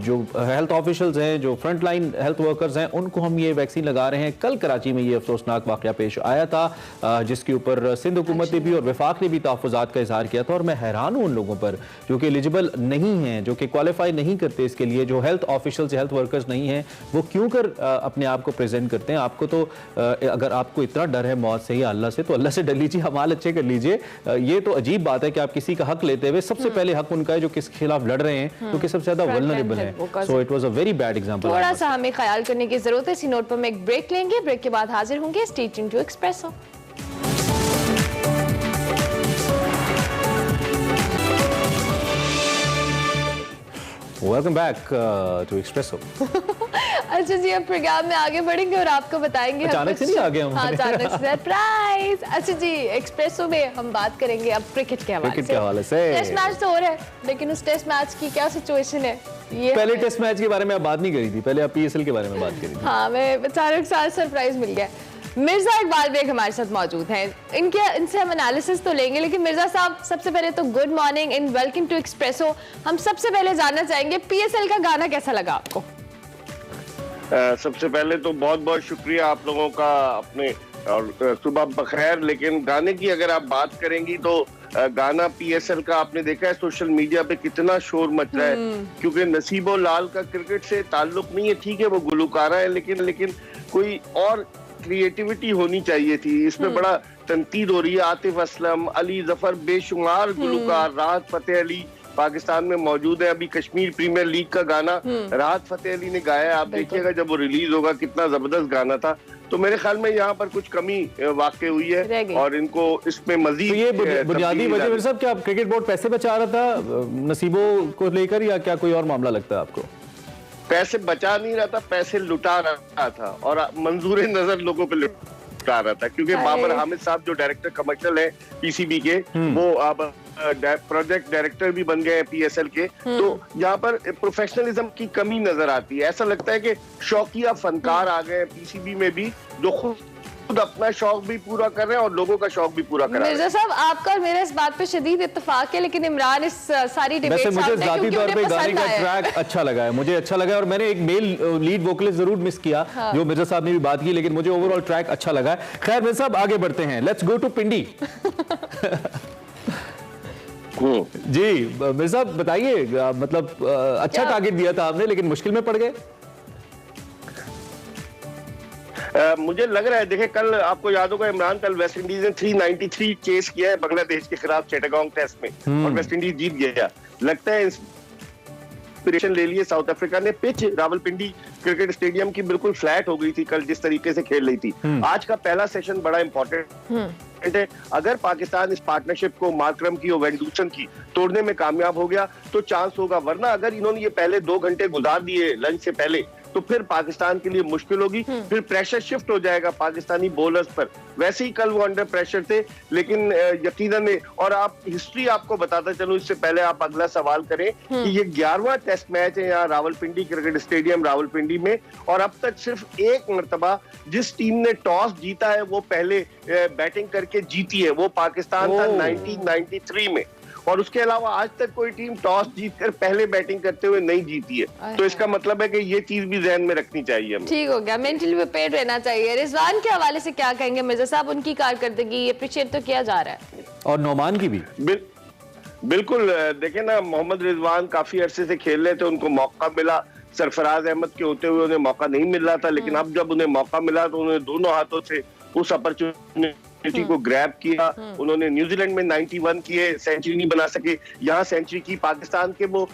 जो हेल्थ ऑफिशियल्स हैं, जो फ्रंट लाइन हेल्थ वर्कर्स हैं, उनको हम ये वैक्सीन लगा रहे हैं। कल कराची में ये अफसोसनाक वाकया पेश आया था जिसके ऊपर सिंध हुकूमत ने भी और वफाक ने भी तहफ़्फ़ुज़ात का इजहार किया था, और मैं हैरान हूँ उन लोगों पर जो कि एलिजिबल नहीं हैं, जो कि क्वालिफाई नहीं करते इसके लिए, जो हेल्थ ऑफिशियल से हेल्थ वर्कर्स नहीं हैं, वो क्यों कर अपने आप को प्रेजेंट करते हैं। आपको तो अगर आपको इतना डर है मौत से या अल्लाह से, तो अल्लाह से डर लीजिए, हमाल अच्छे कर लीजिए। ये तो अजीब बात है कि आप किसी का हक लेते हुए, सबसे पहले हक उनका है जो किसके खिलाफ लड़ रहे हैं, क्योंकि सबसे ज्यादा वल्नरेबल है। So it was a very bad example. थोड़ा सा हमें ख्याल करने की जरूरत है। इसी नोट पर हम एक ब्रेक लेंगे, ब्रेक के बाद हाजिर होंगे। Stay tuned to Expresso. Welcome back to Expresso. अच्छा जी, अब प्रोग्राम में आगे बढ़ेंगे और आपको बताएंगे। अचानक से नहीं आ गए हम। हाँ, अचानक से सरप्राइज। अच्छा जी, एक्सप्रेसो में हम बात करेंगे अब क्रिकेट के हवाले से। टेस्ट मैच तो हो रहा है, लेकिन उस टेस्ट मैच की क्या सिचुएशन है ये पहले टेस्ट मैच के बारे में आप बात नहीं करी थी, पहले आप पीएसएल के बारे में बात करी थी। हाँ, मैं अचानक से सरप्राइज मिल गया। मिर्जा इकबाल बेग हमारे साथ मौजूद हैं, इनसे हम एनालिसिस तो लेंगे, लेकिन मिर्जा साहब सबसे पहले तो good morning and welcome to Expresso. हम सबसे पहले जानना चाहेंगे पीएसएल का गाना कैसा लगा आपको? सबसे पहले तो बहुत बहुत शुक्रिया आप लोगों का, अपने और सुबह बखैर। लेकिन गाने की अगर आप बात करेंगी तो गाना पीएसएल का आपने देखा है सोशल मीडिया पे कितना शोर मच रहा है, क्योंकि नसीबो लाल का क्रिकेट से ताल्लुक नहीं है। ठीक है वो गुलकारा है, लेकिन कोई और क्रिएटिविटी होनी चाहिए थी। इसमें बड़ा तनकीद हो रही है। आतिफ असलम, अली जफर, बेशुमार गुलकार, राहत फतेह अली पाकिस्तान में मौजूद है। अभी कश्मीर प्रीमियर लीग का गाना राहत फतेह अली ने गाया है, आप देखिएगा जब वो रिलीज होगा कितना जबरदस्त गाना था। तो मेरे ख्याल में यहाँ पर कुछ कमी वाकई हुई है और इनको इसमें मजीद। तो ये बुनियादी वजह मेरे साहब, क्या क्रिकेट बोर्ड पैसे बचा रहा था नसीबों को लेकर, या क्या कोई और मामला लगता है आपको? पैसे बचा नहीं रहा था, पैसे लुटा रहा था और मंजूर नजर लोगों पे लुटा रहा था, क्योंकि बाबर हामिद साहब जो डायरेक्टर कमर्शियल है पीसीबी के, वो अब प्रोजेक्ट डायरेक्टर भी बन गए हैं पीएसएल के। तो यहाँ पर प्रोफेशनलिज्म की कमी नजर आती है। ऐसा लगता है कि शौकिया फनकार आ गए पीसीबी में भी, जो खुद अपना शौक भी पूरा कर रहे हैं और लोगों का शौक भी पूरा कर रहे हैं। मिर्जा साहब, आपका और मेरा इस बात पे शदीद इत्तेफाक है, लेकिन इमरान इस सारी डिबेट वैसे मुझे जाती तौर पे गाने का ट्रैक अच्छा लगा है, मुझे अच्छा लगा है। और मैंने एक मेल लीड वोकलिस्ट जरूर मिस किया, जो मिर्जा साहब ने भी बात की, लेकिन मुझे ओवरऑल ट्रैक अच्छा लगा है। खैर मिर्जा साहब, आगे बढ़ते हैं, लेट्स गो टू पिंडी। जी मिर्जा साहब बताइए, मतलब अच्छा टारगेट दिया था आपने लेकिन मुश्किल में पड़ गए। मुझे लग रहा है, देखिए कल आपको याद होगा इमरान, कल वेस्ट इंडीज ने 393 चेस किया है बांग्लादेश के खिलाफ चिटागोंग टेस्ट में और वेस्ट इंडीज जीत गया। लगता है इंस्पिरेशन ले लिए साउथ अफ्रीका ने। पिच रावलपिंडी क्रिकेट स्टेडियम की बिल्कुल फ्लैट हो गई थी कल जिस तरीके से खेल रही थी। आज का पहला सेशन बड़ा इंपॉर्टेंट है। अगर पाकिस्तान इस पार्टनरशिप को मार्करम की और वेंडूसन की तोड़ने में कामयाब हो गया तो चांस होगा, वरना अगर इन्होंने ये पहले 2 घंटे गुजार दिए लंच से पहले तो फिर पाकिस्तान के लिए मुश्किल होगी। फिर प्रेशर शिफ्ट हो जाएगा पाकिस्तानी बॉलर्स पर। वैसे ही कल वो अंडर प्रेशर थे, लेकिन यकीनन, और आप हिस्ट्री आपको बताता चलूं इससे पहले आप अगला सवाल करें कि ये 11वां टेस्ट मैच है यहाँ रावलपिंडी क्रिकेट स्टेडियम रावलपिंडी में, और अब तक सिर्फ एक मर्तबा जिस टीम ने टॉस जीता है वो पहले बैटिंग करके जीती है, वो पाकिस्तान था 1993 में। और उसके अलावा आज तक कोई टीम टॉस जीतकर पहले बैटिंग करते हुए नहीं जीती है। तो इसका मतलब है कि ये चीज भी ज़हन में रखनी चाहिए हमें। ठीक हो गया, मेंटली प्रिपेयर्ड रहना चाहिए। रिजवान के हवाले से क्या कहेंगे मिर्जा साहब? उनकी कारकर्दगी अप्रिशिएट तो किया जा रहा है, और नोमान की भी बिल्कुल। देखे ना, मोहम्मद रिजवान काफी अरसे से खेल रहे थे, उनको मौका मिला। सरफराज अहमद के होते हुए उन्हें मौका नहीं मिल रहा था, लेकिन अब जब उन्हें मौका मिला तो उन्होंने दोनों हाथों से उस अपॉर्चुनिटी को ग्रैब किया। उन्होंने न्यूजीलैंड में 91 किए, सेंचुरी नहीं बना सके, यहाँ सेंचुरी की। पाकिस्तान के वो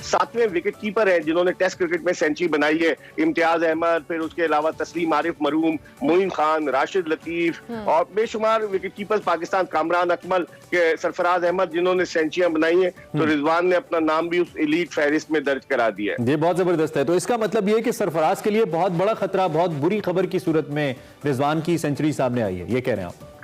7वें विकेट कीपर है जिन्होंने टेस्ट क्रिकेट में सेंचुरी बनाई है। इम्तियाज अहमद, फिर उसके अलावा तस्लीम आरिफ मरूम, मोइन खान, राशिद लतीफ और बेशुमार विकेट कीपर्स पाकिस्तान, कामरान अकमल के, सरफराज अहमद जिन्होंने सेंचुरियां बनाई है। तो रिजवान ने अपना नाम भी उस एलीट फहरिस्त में दर्ज करा दिया है। ये बहुत जबरदस्त है। तो इसका मतलब ये है कि सरफराज के लिए बहुत बड़ा खतरा, बहुत बुरी खबर की सूरत में रिजवान की सेंचुरी सामने आई है, ये कह रहे हैं आप?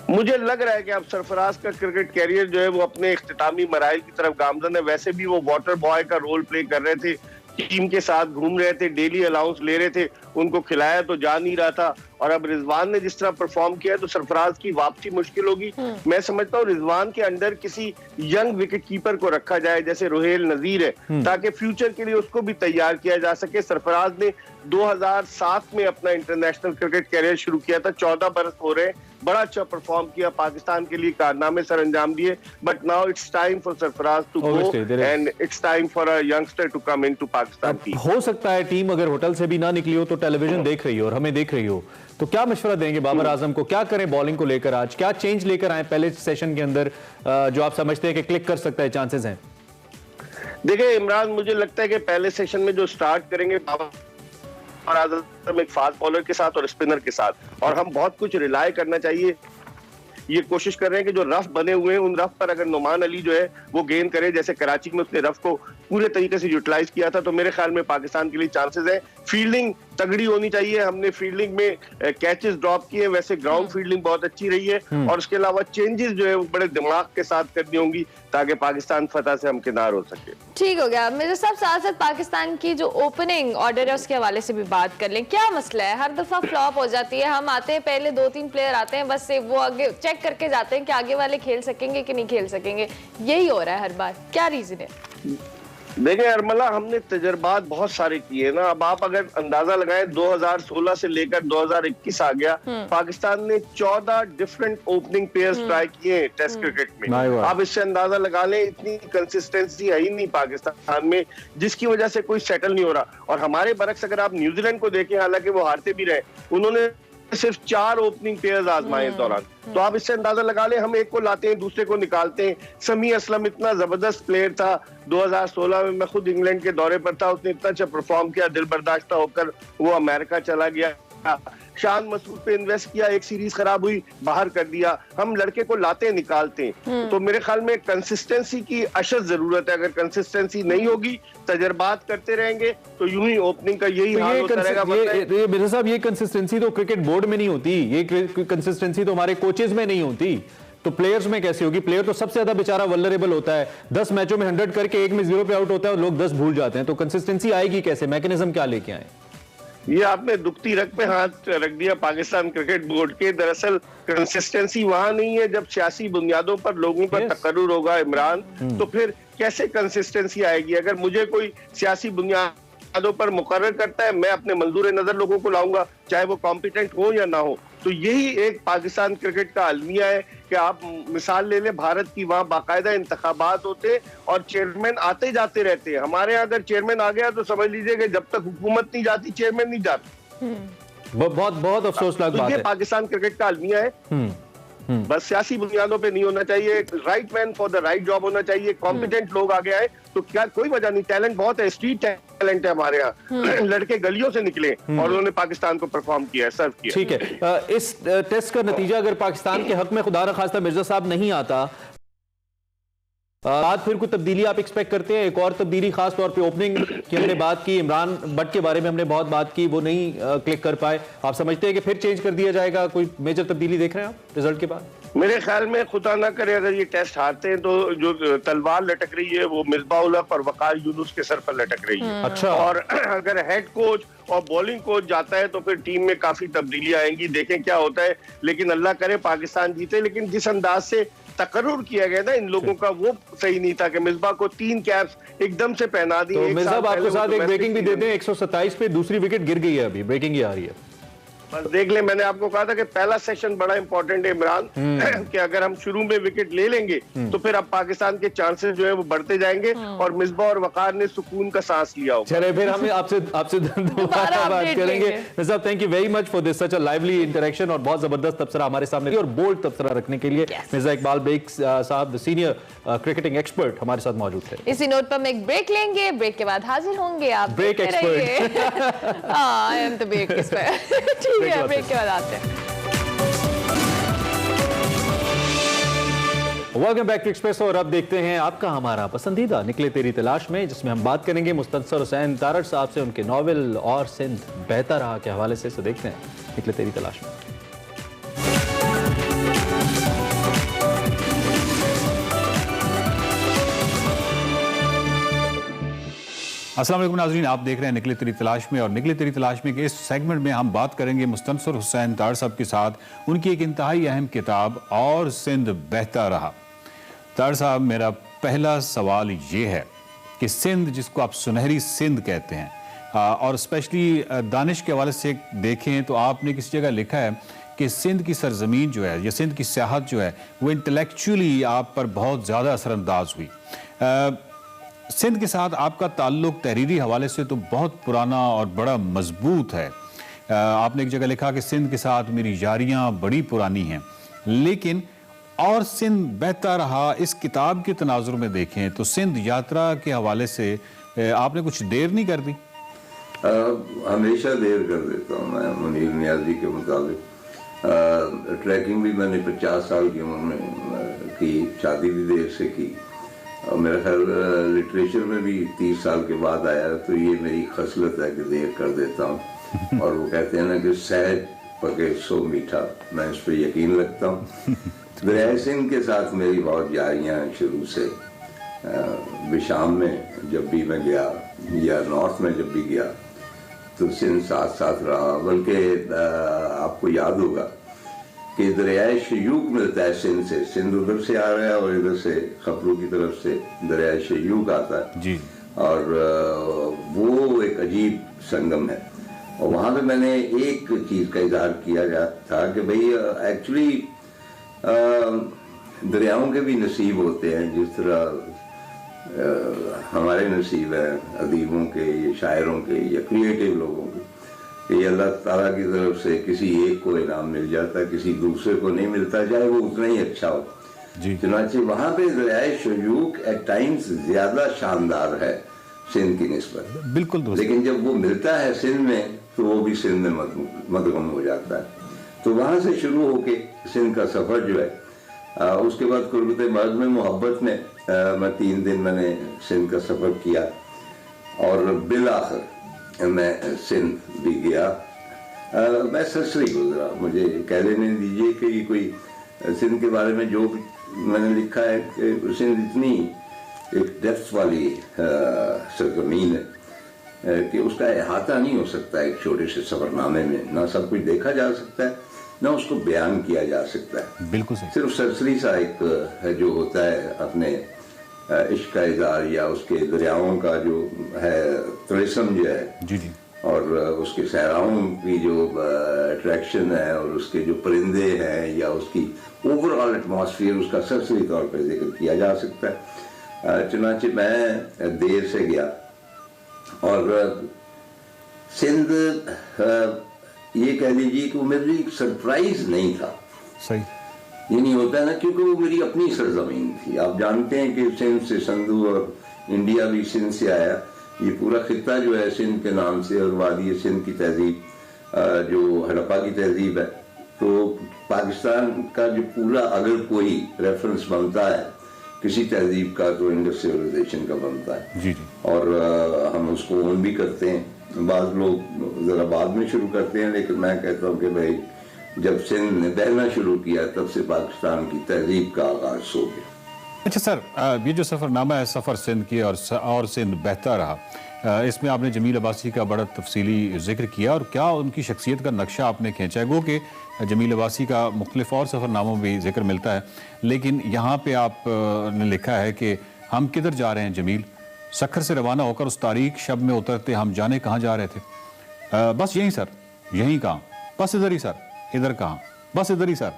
मुझे लग रहा है कि अब सरफराज का क्रिकेट कैरियर जो है वो अपने इख्तितामी मराइल की तरफ गामजन है। वैसे भी वो वाटर बॉय का रोल प्ले कर रहे थे, टीम के साथ घूम रहे थे, डेली अलाउंस ले रहे थे, उनको खिलाया तो जा नहीं रहा था। और अब रिजवान ने जिस तरह परफॉर्म किया तो सरफराज की वापसी मुश्किल होगी। मैं समझता हूँ रिजवान के अंडर किसी यंग विकेट कीपर को रखा जाए, जैसे रोहेल नजीर है, ताकि फ्यूचर के लिए उसको भी तैयार किया जा सके। सरफराज ने 2007 में अपना इंटरनेशनल क्रिकेट कैरियर शुरू किया था, 14 बरस हो रहे हैं, बड़ा अच्छा परफॉर्म किया, पाकिस्तान के लिए कारनामे सर अंजाम दिए। But now it's time for Sarfaraz to go and it's time for a youngster to come into Pakistan team. हो सकता है टीम अगर होटल से भी ना निकली हो तो टेलीविजन देख रही हो और हमें देख रही हो, तो क्या मशवरा देंगे बाबर आजम को? क्या करें बॉलिंग को लेकर? आज क्या चेंज लेकर आए पहले सेशन के अंदर जो आप समझते हैं कि क्लिक कर सकता है, चांसेस हैं? देखिए इमरान, मुझे लगता है कि पहले सेशन में जो स्टार्ट करेंगे बाबर आजम एक फास्ट बॉलर के साथ और स्पिनर के साथ, और हम बहुत कुछ रिलाय करना चाहिए। ये कोशिश कर रहे हैं कि जो रफ बने हुए हैं उन रफ पर अगर नुमान अली जो है वो गेंद करे, जैसे कराची में उसने रफ को पूरे तरीके से यूटिलाइज किया था, तो मेरे ख्याल में पाकिस्तान के लिए चांसेस है। फील्डिंग तगड़ी होनी चाहिए। हमने फील्डिंग में कैचेस ड्रॉप किए, वैसे ग्राउंड फील्डिंग बहुत अच्छी रही है, और उसके अलावा चेंजेस जो है वो बड़े दिमाग के साथ करनी होंगी ताकि पाकिस्तान फतह से हमकिनार हो सके। ठीक हो गया मिर्जा साहब। साथ साथ पाकिस्तान की जो ओपनिंग ऑर्डर है उसके हवाले से भी बात कर लें। क्या मसला है? हर दफा फ्लॉप हो जाती है। हम आते हैं, पहले 2-3 प्लेयर आते हैं, बस वो आगे चेक करके जाते हैं कि आगे वाले खेल सकेंगे कि नहीं खेल सकेंगे। यही हो रहा है हर बार, क्या रीजन है? देखिए अरमला, हमने तजर्बात बहुत सारे किए ना। अब आप अगर अंदाजा लगाएं, 2016 से लेकर 2021 आ गया, पाकिस्तान ने 14 डिफरेंट ओपनिंग पेयर्स ट्राई किए टेस्ट क्रिकेट में। आप इससे अंदाजा लगा लें, इतनी कंसिस्टेंसी है ही नहीं पाकिस्तान में, जिसकी वजह से कोई सेटल नहीं हो रहा। और हमारे बरक्स अगर आप न्यूजीलैंड को देखें, हालांकि वो हारते भी रहे, उन्होंने सिर्फ 4 ओपनिंग पेयर्स आजमाए इस दौरान। तो आप इससे अंदाजा लगा लें, हम एक को लाते हैं, दूसरे को निकालते हैं। समी असलम इतना जबरदस्त प्लेयर था, 2016 में मैं खुद इंग्लैंड के दौरे पर था, उसने इतना अच्छा परफॉर्म किया, दिल बर्दाश्त होकर वो अमेरिका चला गया। शान मसूद पे इन्वेस्ट किया, एक सीरीज खराब हुई, बाहर कर दिया। हम लड़के को लाते निकालते हैं। तो मेरे ख्याल में कंसिस्टेंसी की अशद जरूरत है। अगर कंसिस्टेंसी नहीं होगी, तजर्बात करते रहेंगे, तो यूं ही ओपनिंग का यही हाल होता रहेगा। ये मिर्जा साहब, ये कंसिस्टेंसी तो क्रिकेट बोर्ड में नहीं होती, ये कंसिस्टेंसी तो हमारे कोचेज में नहीं होती, तो प्लेयर्स में कैसे होगी? प्लेयर तो सबसे ज्यादा बेचारा वल्नरेबल होता है, 10 मैचों में 100 करके एक में 0 पे आउट होता है और लोग 10 भूल जाते हैं। तो कंसिस्टेंसी आएगी कैसे? मैकेनिज्म क्या लेके आए? ये आपने दुखती रग पे हाथ रख दिया पाकिस्तान क्रिकेट बोर्ड के। दरअसल कंसिस्टेंसी वहां नहीं है। जब सियासी बुनियादों पर लोगों पर तकर्रुर होगा इमरान, तो फिर कैसे कंसिस्टेंसी आएगी? अगर मुझे कोई सियासी बुनियादों पर मुकर्रर करता है, मैं अपने मंजूर नजर लोगों को लाऊंगा, चाहे वो कॉम्पिटेंट हो या ना हो। तो यही एक पाकिस्तान क्रिकेट का अलमिया है कि आप मिसाल ले लें भारत की, वहाँ बाकायदा इंतखाबात होते और चेयरमैन आते जाते रहते हैं। हमारे यहाँ अगर चेयरमैन आ गया तो समझ लीजिए कि जब तक हुकूमत नहीं जाती चेयरमैन नहीं जाता। बहुत बहुत अफसोसनाक बात ये है। पाकिस्तान क्रिकेट का अलमिया है। बस सियासी बुनियादों पे नहीं होना चाहिए, right man for the right job होना चाहिए, कॉम्पिटेंट लोग आगे आए तो क्या कोई वजह नहीं। टैलेंट बहुत है, स्ट्रीट टैलेंट है हमारे यहाँ। लड़के गलियों से निकले और उन्होंने पाकिस्तान को परफॉर्म किया है, सर्व किया। ठीक है, इस टेस्ट का नतीजा अगर पाकिस्तान के हक में खुदा न खास्ता मिर्जा साहब नहीं आता, आज फिर कुछ तब्दीली आप एक्सपेक्ट करते हैं? एक और तब्दीली खास तौर पे ओपनिंग की हमने बात की, इमरान भट्ट के बारे में हमने बहुत बात की, वो नहीं क्लिक कर पाए। आप समझते हैं कि फिर चेंज कर दिया जाएगा? कोई मेजर तब्दीली देख रहे हैं आप रिजल्ट के बाद? मेरे ख्याल में खुदा ना करे अगर ये टेस्ट हारते हैं तो जो तलवार लटक रही है वो मिसबाह उल हक और वकार यूनुस के सर पर लटक रही है। अच्छा। और अगर हेड कोच और बॉलिंग कोच जाता है तो फिर टीम में काफी तब्दीली आएंगी, देखें क्या होता है। लेकिन अल्लाह करे पाकिस्तान जीते। लेकिन जिस अंदाज से तकर्रुर किया गया था इन लोगों का वो सही नहीं था कि मिसबाह को 3 कैप्स एकदम से पहना दी। तो मिर्जा साहब आपके साथ एक ब्रेकिंग भी देते हैं, 127 पे दूसरी विकेट गिर गई है, अभी ब्रेकिंग ही आ रही है। बस देख ले, मैंने आपको कहा था कि पहला सेशन बड़ा इंपॉर्टेंट है इमरान, कि अगर हम शुरू में विकेट ले लेंगे तो फिर अब पाकिस्तान के चांसेस जो है वो बढ़ते जाएंगे और मिसबाह और वकार ने सुकून का सांस लिया होगा। चले फिर हम आपसे दोबारा बात करेंगे। मिर्जा साहब thank you very much for this such a lively interaction और बहुत जबरदस्त तबसरा हमारे सामने और बोल्ड तबसरा रखने के लिए। मिर्जा इकबाल बेग साहब सीनियर क्रिकेटिंग एक्सपर्ट हमारे साथ मौजूद थे। इसी नोट पर हम एक ब्रेक लेंगे, ब्रेक के बाद हाजिर होंगे आप। Break expert. I am the break expert. ठीक है, ब्रेक के बाद आते हैं। वेलकम बैक टू एक्सप्रेस और अब देखते हैं आपका हमारा पसंदीदा निकले तेरी तलाश में, जिसमें हम बात करेंगे मुस्तनसर हुसैन तारड़ साहब से उनके नॉवेल और सिंध बहता रहा के हवाले से। तो देखते हैं निकले तेरी तलाश में। अस्सलाम वालेकुम नाज़रीन, आप देख रहे हैं निकले तेरी तलाश में। और निकले तेरी तलाश में के इस सेगमेंट में हम बात करेंगे मुस्तनसर हुसैन तारड़ साहब के साथ उनकी एक इंतहाई अहम किताब और सिंध बहता रहा। तारड़ साहब, मेरा पहला सवाल ये है कि सिंध, जिसको आप सुनहरी सिंध कहते हैं, और स्पेशली दानिश के हवाले से देखें तो आपने किसी जगह लिखा है कि सिंध की सरजमीन जो है या सिंध की सियाहत जो है वो इंटेलेक्चुअली आप पर बहुत ज़्यादा असरअंदाज हुई। सिंध के साथ आपका ताल्लुक तहरीरी हवाले से तो बहुत पुराना और बड़ा मजबूत है। आपने एक जगह लिखा कि सिंध के साथ मेरी यारियां बड़ी पुरानी हैं। लेकिन और सिंध बहता रहा इस किताब के तनाजुर में देखें तो सिंध यात्रा के हवाले से आपने कुछ देर नहीं कर दी? हमेशा देर कर देता हूँ मैं मुनीर नियाजी के मुताबिक। ट्रैकिंग भी मैंने 50 साल की उम्र में की, शादी भी देर से की, और मेरा ख्याल लिटरेचर में भी 30 साल के बाद आया। तो ये मेरी खसलत है कि देर कर देता हूँ। और वो कहते हैं ना कि सहज पके सो मीठा, मैं इस पर यकीन रखता हूँ। दरिया सिंध के साथ मेरी बहुत यारियाँ हैं शुरू से। बिशाम में जब भी मैं गया या नॉर्थ में जब भी गया तो सिंध साथ साथ रहा। बल्कि आपको याद होगा कि दरियाए शयूक मिलता है सिंध से, सिंध उधर से आ रहा है और इधर से खपरू की तरफ से दरियाए शयूक आता है जी। और वो एक अजीब संगम है। और वहाँ पे मैंने एक चीज़ का इजहार किया गया था कि भाई एक्चुअली दरियाओं के भी नसीब होते हैं, जिस तरह हमारे नसीब है अदीबों के, ये शायरों के या क्रिएटिव लोगों के, कि अल्लाह ताला की तरफ से किसी एक को इनाम मिल जाता है, किसी दूसरे को नहीं मिलता, चाहे वो उतना ही अच्छा हो जी। चुनांचे वहाँ पे दरियाए शयूक एट टाइम्स ज्यादा शानदार है सिंध की निस्बत, बिल्कुल। लेकिन जब वो मिलता है सिंध में तो वो भी सिंध में मदगम हो जाता है। तो वहाँ से शुरू होके सिंध का सफर जो है, उसके बाद कुर्बत मर्द में मोहब्बत में मैं 3 दिन मैंने सिंध का सफर किया और बिल आखिर मैं सिंध भी गया। मैं सरसरी गुजरा, मुझे कह लेने दीजिए कि ये कोई सिंध के बारे में जो मैंने लिखा है कि सिंध इतनी एक डेप्थ वाली सरजमीन है कि उसका अहाता नहीं हो सकता एक छोटे से सफरनामे में। ना सब कुछ देखा जा सकता है, ना उसको बयान किया जा सकता है। बिल्कुल सही। सिर्फ सरसरी सा एक जो होता है अपने इश्क का इज़हार या उसके दरियाओं का जो है तिलिस्म जो है जी जी, और उसके सहराओं की जो अट्रैक्शन है और उसके जो परिंदे हैं या उसकी ओवरऑल एटमॉस्फेयर, उसका सरसरी तौर पर जिक्र किया जा सकता है। चुनांचे मैं देर से गया और सिंध ये कह लीजिए कि वो मेरे लिए सरप्राइज नहीं था। सही ये नहीं होता है ना, क्योंकि वो मेरी अपनी सरजमीन थी। आप जानते हैं कि सिंध से संधू और इंडिया भी सिंध से आया। ये पूरा खित्ता जो है सिंध के नाम से, और वादी सिंध की तहजीब जो हड़प्पा की तहजीब है, तो पाकिस्तान का जो पूरा अगर कोई रेफरेंस बनता है किसी तहजीब का तो इंडस सिविलाइजेशन का बनता है। जी जी। और हम उसको ओन भी करते हैं। बाद लोग ज़रा बाद में शुरू करते हैं, लेकिन मैं कहता हूँ कि भाई जब सिंध ने बहना शुरू किया तब से पाकिस्तान की तहजीब का आगाज हो गया। अच्छा सर, ये जो सफ़रनामा है सफ़र सिंध की और सिंध बहता रहा, इसमें आपने जमील अब्बासी का बड़ा तफसीली जिक्र किया और क्या उनकी शख्सियत का नक्शा आपने खींचा है। गो कि जमील अब्बासी का मुख्तलिफ और सफ़रनामों में भी जिक्र मिलता है, लेकिन यहाँ पे आपने लिखा है कि हम किधर जा रहे हैं जमील, सखर से रवाना होकर उस तारीख शब में उतरते हम जाने कहाँ जा रहे थे। बस यहीं सर, यहीं कहाँ, बस इधर ही सर, इधर कहाँ, बस इधर ही सर।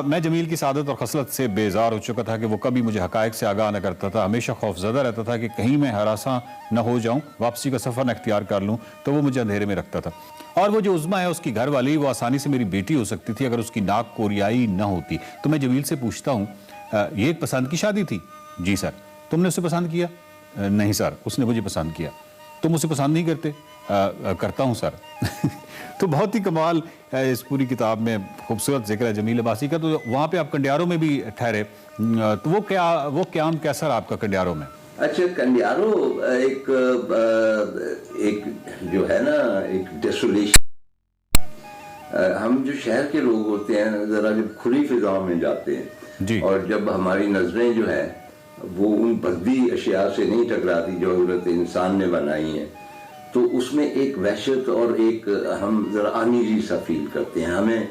मैं जमील की सादत और खसलत से बेजार हो चुका था कि वो कभी मुझे हकायक से आगाह न करता था। हमेशा खौफजदा रहता था कि कहीं मैं हरासा न हो जाऊं, वापसी का सफ़र न इख्तियार कर लूं, तो वो मुझे अंधेरे में रखता था। और वो जो उज़्मा है उसकी घर वाली, वो आसानी से मेरी बेटी हो सकती थी अगर उसकी नाक कोरियाई न होती। तो मैं जमील से पूछता हूँ, ये एक पसंद की शादी थी? जी सर। तुमने उसे पसंद किया? नहीं सर, उसने मुझे पसंद किया। तुम उसे पसंद नहीं करते? करता हूँ सर। तो बहुत ही कमाल इस पूरी किताब में खूबसूरत जिक्र है जमील अब्बासी का। तो वहाँ पे आप कंडियारों में भी ठहरे, तो वो क्याम कैसा रहा आपका कंडियारों में? अच्छा, कंडियारो एक जो है ना, एक डेसोलेशन। हम जो शहर के लोग होते हैं जरा जब खुली फिजाओं में जाते हैं जी, और जब हमारी नजरें जो है वो उन बद्दी अशिया से नहीं टकराती जो हज़रत इंसान ने बनाई है, तो उसमें एक वहशत और एक हम जरा अनईजी सा फील करते हैं। हमें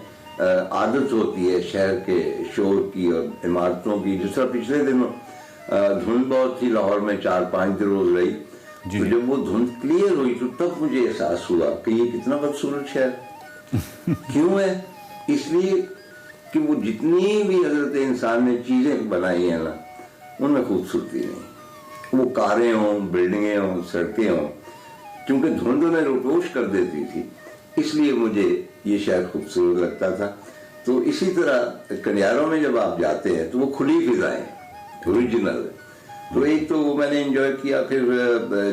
आदत होती है शहर के शोर की और इमारतों की। जिस तरह पिछले दिनों धुंध बहुत थी लाहौर में, 4-5 रोज रही, तो जब वो धुंध क्लियर हुई तो तब मुझे एहसास हुआ कि ये कितना खूबसूरत शहर क्यों है। इसलिए कि वो जितनी भी हज़रत इंसान ने चीज़ें बनाई हैं ना, उनमें खूबसूरती नहीं। वो कारें हों, बिल्डिंगें हों, सड़कें हों, क्योंकि धुंध में रोपोश कर देती थी, इसलिए मुझे ये शहर खूबसूरत लगता था। तो इसी तरह कंडियारों में जब आप जाते हैं तो वो खुली फिजाएं ओरिजिनल। तो एक तो वो मैंने एंजॉय किया। फिर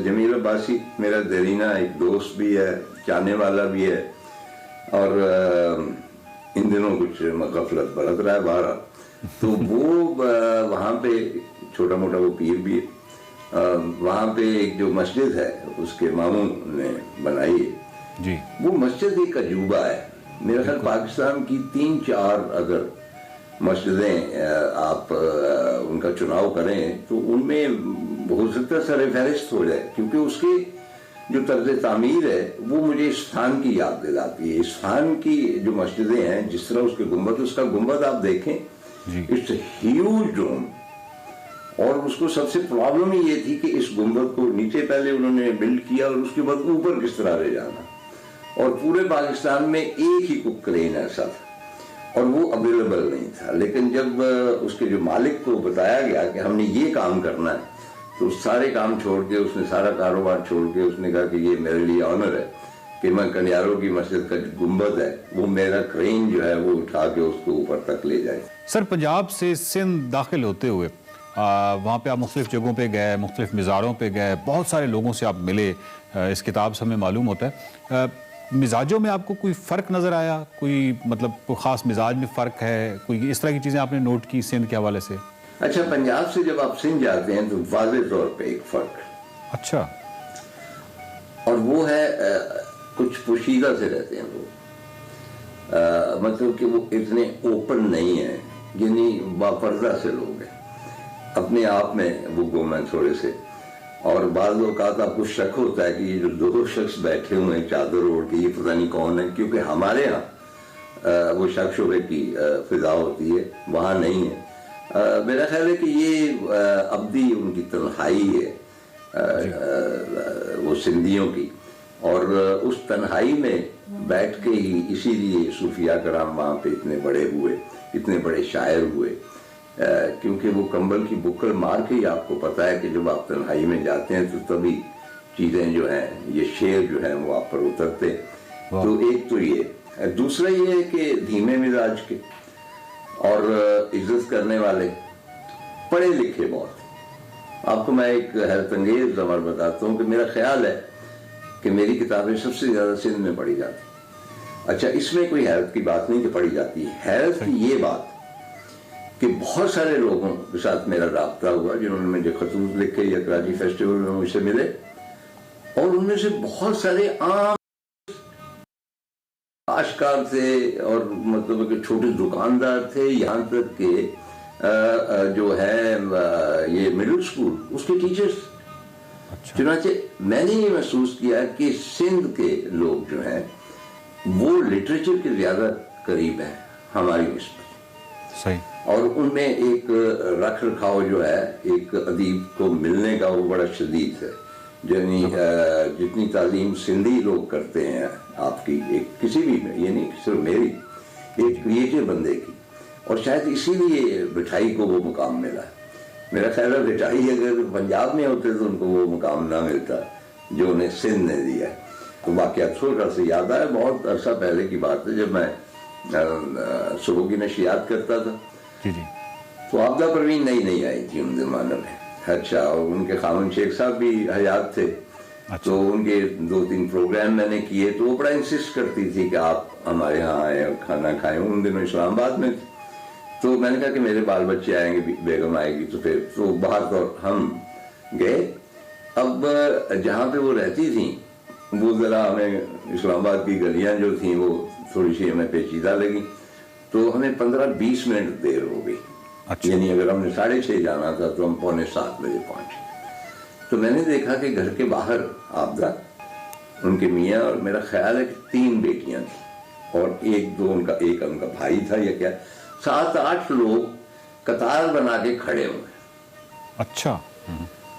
जमील अब्बासी मेरा देरीना एक दोस्त भी है, चाहने वाला भी है, और इन दिनों कुछ गफलत बरत रहा है बाहर। तो वो वहाँ पे छोटा मोटा वो पीर भी है। वहाँ पे एक जो मस्जिद है उसके मामू ने बनाई है जी। वो मस्जिद एक अजूबा है। मेरा ख्याल पाकिस्तान की 3-4 अगर मस्जिदें आप उनका चुनाव करें तो उनमें हो सकता है सर फहरिस्त हो जाए, क्योंकि उसकी जो तर्ज तामीर है वो मुझे इस स्थान की याद दिलाती है। इस स्थान की जो मस्जिदें हैं, जिस तरह उसके गुंबद, उसका गुंबद आप देखें, इट्स ह्यूज डोम। और उसको सबसे प्रॉब्लम ही ये थी कि इस गुंबद को नीचे पहले उन्होंने बिल्ड किया और उसके बाद ऊपर किस तरह ले जाना। और पूरे पाकिस्तान में एक ही कुक क्रेन ऐसा था और वो अवेलेबल नहीं था। लेकिन जब उसके जो मालिक को बताया गया कि हमने ये काम करना है, तो सारे काम छोड़ के, उसने सारा कारोबार छोड़ के, उसने कहा कि ये मेरे लिए ऑनर है कि मैं कंडियारों की मस्जिद का जो गुंबद है वो मेरा क्रेन जो है वो उठा के उसको ऊपर तक ले जाए। सर, पंजाब से सिंध दाखिल होते हुए वहाँ पे आप मुख्तलिफ जगहों पे गए, मुख्तलिफ मज़ारों पे गए, बहुत सारे लोगों से आप मिले, इस किताब से हमें मालूम होता है। मिजाजों में आपको कोई फ़र्क नज़र आया? कोई मतलब कोई ख़ास मिजाज में फ़र्क है? कोई इस तरह की चीज़ें आपने नोट की सिंध के हवाले से? अच्छा, पंजाब से जब आप सिंध जाते हैं तो वाज़े तौर पे एक फ़र्क। अच्छा। और वो है कुछ पोशीदा से रहते हैं वो, मतलब कि वो इतने ओपन नहीं है, यानी बापर्दा से लोग हैं, अपने आप में वो गुम है थोड़े से। और बाद औक़ात आपको शक होता है कि ये जो 2 शख्स बैठे हुए हैं चादर ओढ़ के, ये पता नहीं कौन है, क्योंकि हमारे यहाँ वो शक शुबे की फिजा होती है, वहाँ नहीं है। मेरा ख्याल है कि ये अब्दी उनकी तन्हाई है वो सिंधियों की, और उस तन्हाई में बैठ के ही इसीलिए सूफिया कराम वहाँ पे इतने बड़े हुए, इतने बड़े शायर हुए, क्योंकि वो कंबल की बुक्कल मार के ही आपको पता है कि जब आप तन्हाई में जाते हैं तो तभी चीज़ें जो हैं, ये शेर जो है वो आप पर उतरते। तो एक तो ये, दूसरा ये है कि धीमे मिजाज के और इज्जत करने वाले, पढ़े लिखे बहुत। आपको मैं एक हैरत अंगेज खबर बताता हूँ कि मेरा ख्याल है कि मेरी किताबें सबसे ज़्यादा सिंध में पढ़ी जाती। अच्छा, इसमें कोई हैरत की बात नहीं कि पढ़ी जाती है, हैरत की ये बात कि बहुत सारे लोगों के साथ मेरा राब्ता हुआ जिन्होंने मुझे खतूत लिखे या कराची फेस्टिवल में मुझसे मिले, और उनमें से बहुत सारे आम आशकार थे और मतलब कि छोटे दुकानदार थे, यहाँ तक कि जो है ये मिडिल स्कूल उसके टीचर्स। चुनाचे मैंने ये महसूस किया कि सिंध के लोग जो हैं वो लिटरेचर के ज्यादा करीब हैं हमारी निस्बत। सही। और उनमें एक रख रखाव जो है एक अदीब को मिलने का वो बड़ा शदीद है। यानी जितनी तालीम सिंधी लोग करते हैं आपकी, एक किसी भी में, ये नहीं सिर्फ मेरी, एक क्रिएटिव बंदे की, और शायद इसीलिए मिठाई को वो मुकाम मिला। मेरा ख्याल है मिठाई अगर पंजाब में होते तो उनको वो मुकाम ना मिलता जो उन्हें सिंध ने दिया। तो वाकया छोटा से याद आया, बहुत अरसा पहले की बात है, जब मैं सुबह की नशियात करता था। जी जी। तो आपदा परवीन नई नई आई थी उन जमानों में। अच्छा, और उनके खामन शेख साहब भी हयात थे। अच्छा। तो उनके 2-3 प्रोग्राम मैंने किए, तो वो बड़ा इंसिस्ट करती थी कि आप हमारे यहाँ आए और खाना खाएं। उन दिनों इस्लामाबाद में, तो मैंने कहा कि मेरे बाल बच्चे आएंगे, बेगम आएगी, तो फिर तो बाहर तो हम गए। अब जहाँ पे वो रहती थी वो ज़रा हमें इस्लामाबाद की गलियाँ जो थी वो थोड़ी सी हमें पेचीदा लगी, तो हमें 15-20 मिनट देर हो गई। अच्छा। यानी अगर हमने 6:30 जाना था तो हम 6:45 बजे पहुँचे। तो मैंने देखा कि घर के बाहर आपदा, उनके मियाँ और मेरा ख्याल है कि 3 बेटियाँ थी और एक उनका भाई था या क्या, 7-8 लोग कतार बना के खड़े हुए। अच्छा।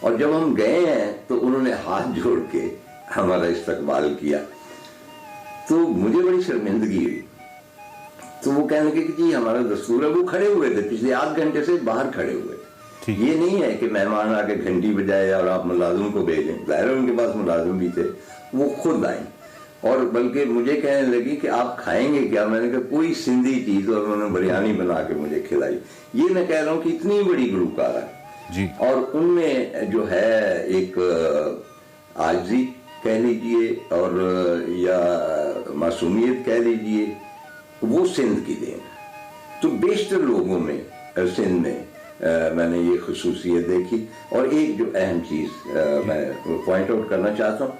और जब हम गए हैं तो उन्होंने हाथ जोड़ के हमारा इस्तकबाल किया, तो मुझे बड़ी शर्मिंदगी हुई। तो वो कहने लगे कि जी हमारा दस्तूर है। वो खड़े हुए थे, पिछले 8 घंटे से बाहर खड़े हुए। ये नहीं है कि मेहमान आके घंटी बजाए और आप मुलाजिम को भेजें, जाहिर है उनके पास मुलाजिम भी थे, वो खुद आए और बल्कि मुझे कहने लगी कि आप खाएंगे क्या। मैंने कहा कोई सिंधी चीज, और उन्होंने बिरयानी बना के मुझे खिलाई। ये मैं कह रहा हूँ कि इतनी बड़ी गुलकार है जी। और उनमें जो है एक आजिज़ी कह लीजिए और या मासूमियत कह लीजिए, वो सिंध की देन। तो बेशतर लोगों में सिंध में मैंने ये खुसूसियत देखी। और एक जो अहम चीज मैं पॉइंट आउट करना चाहता हूँ,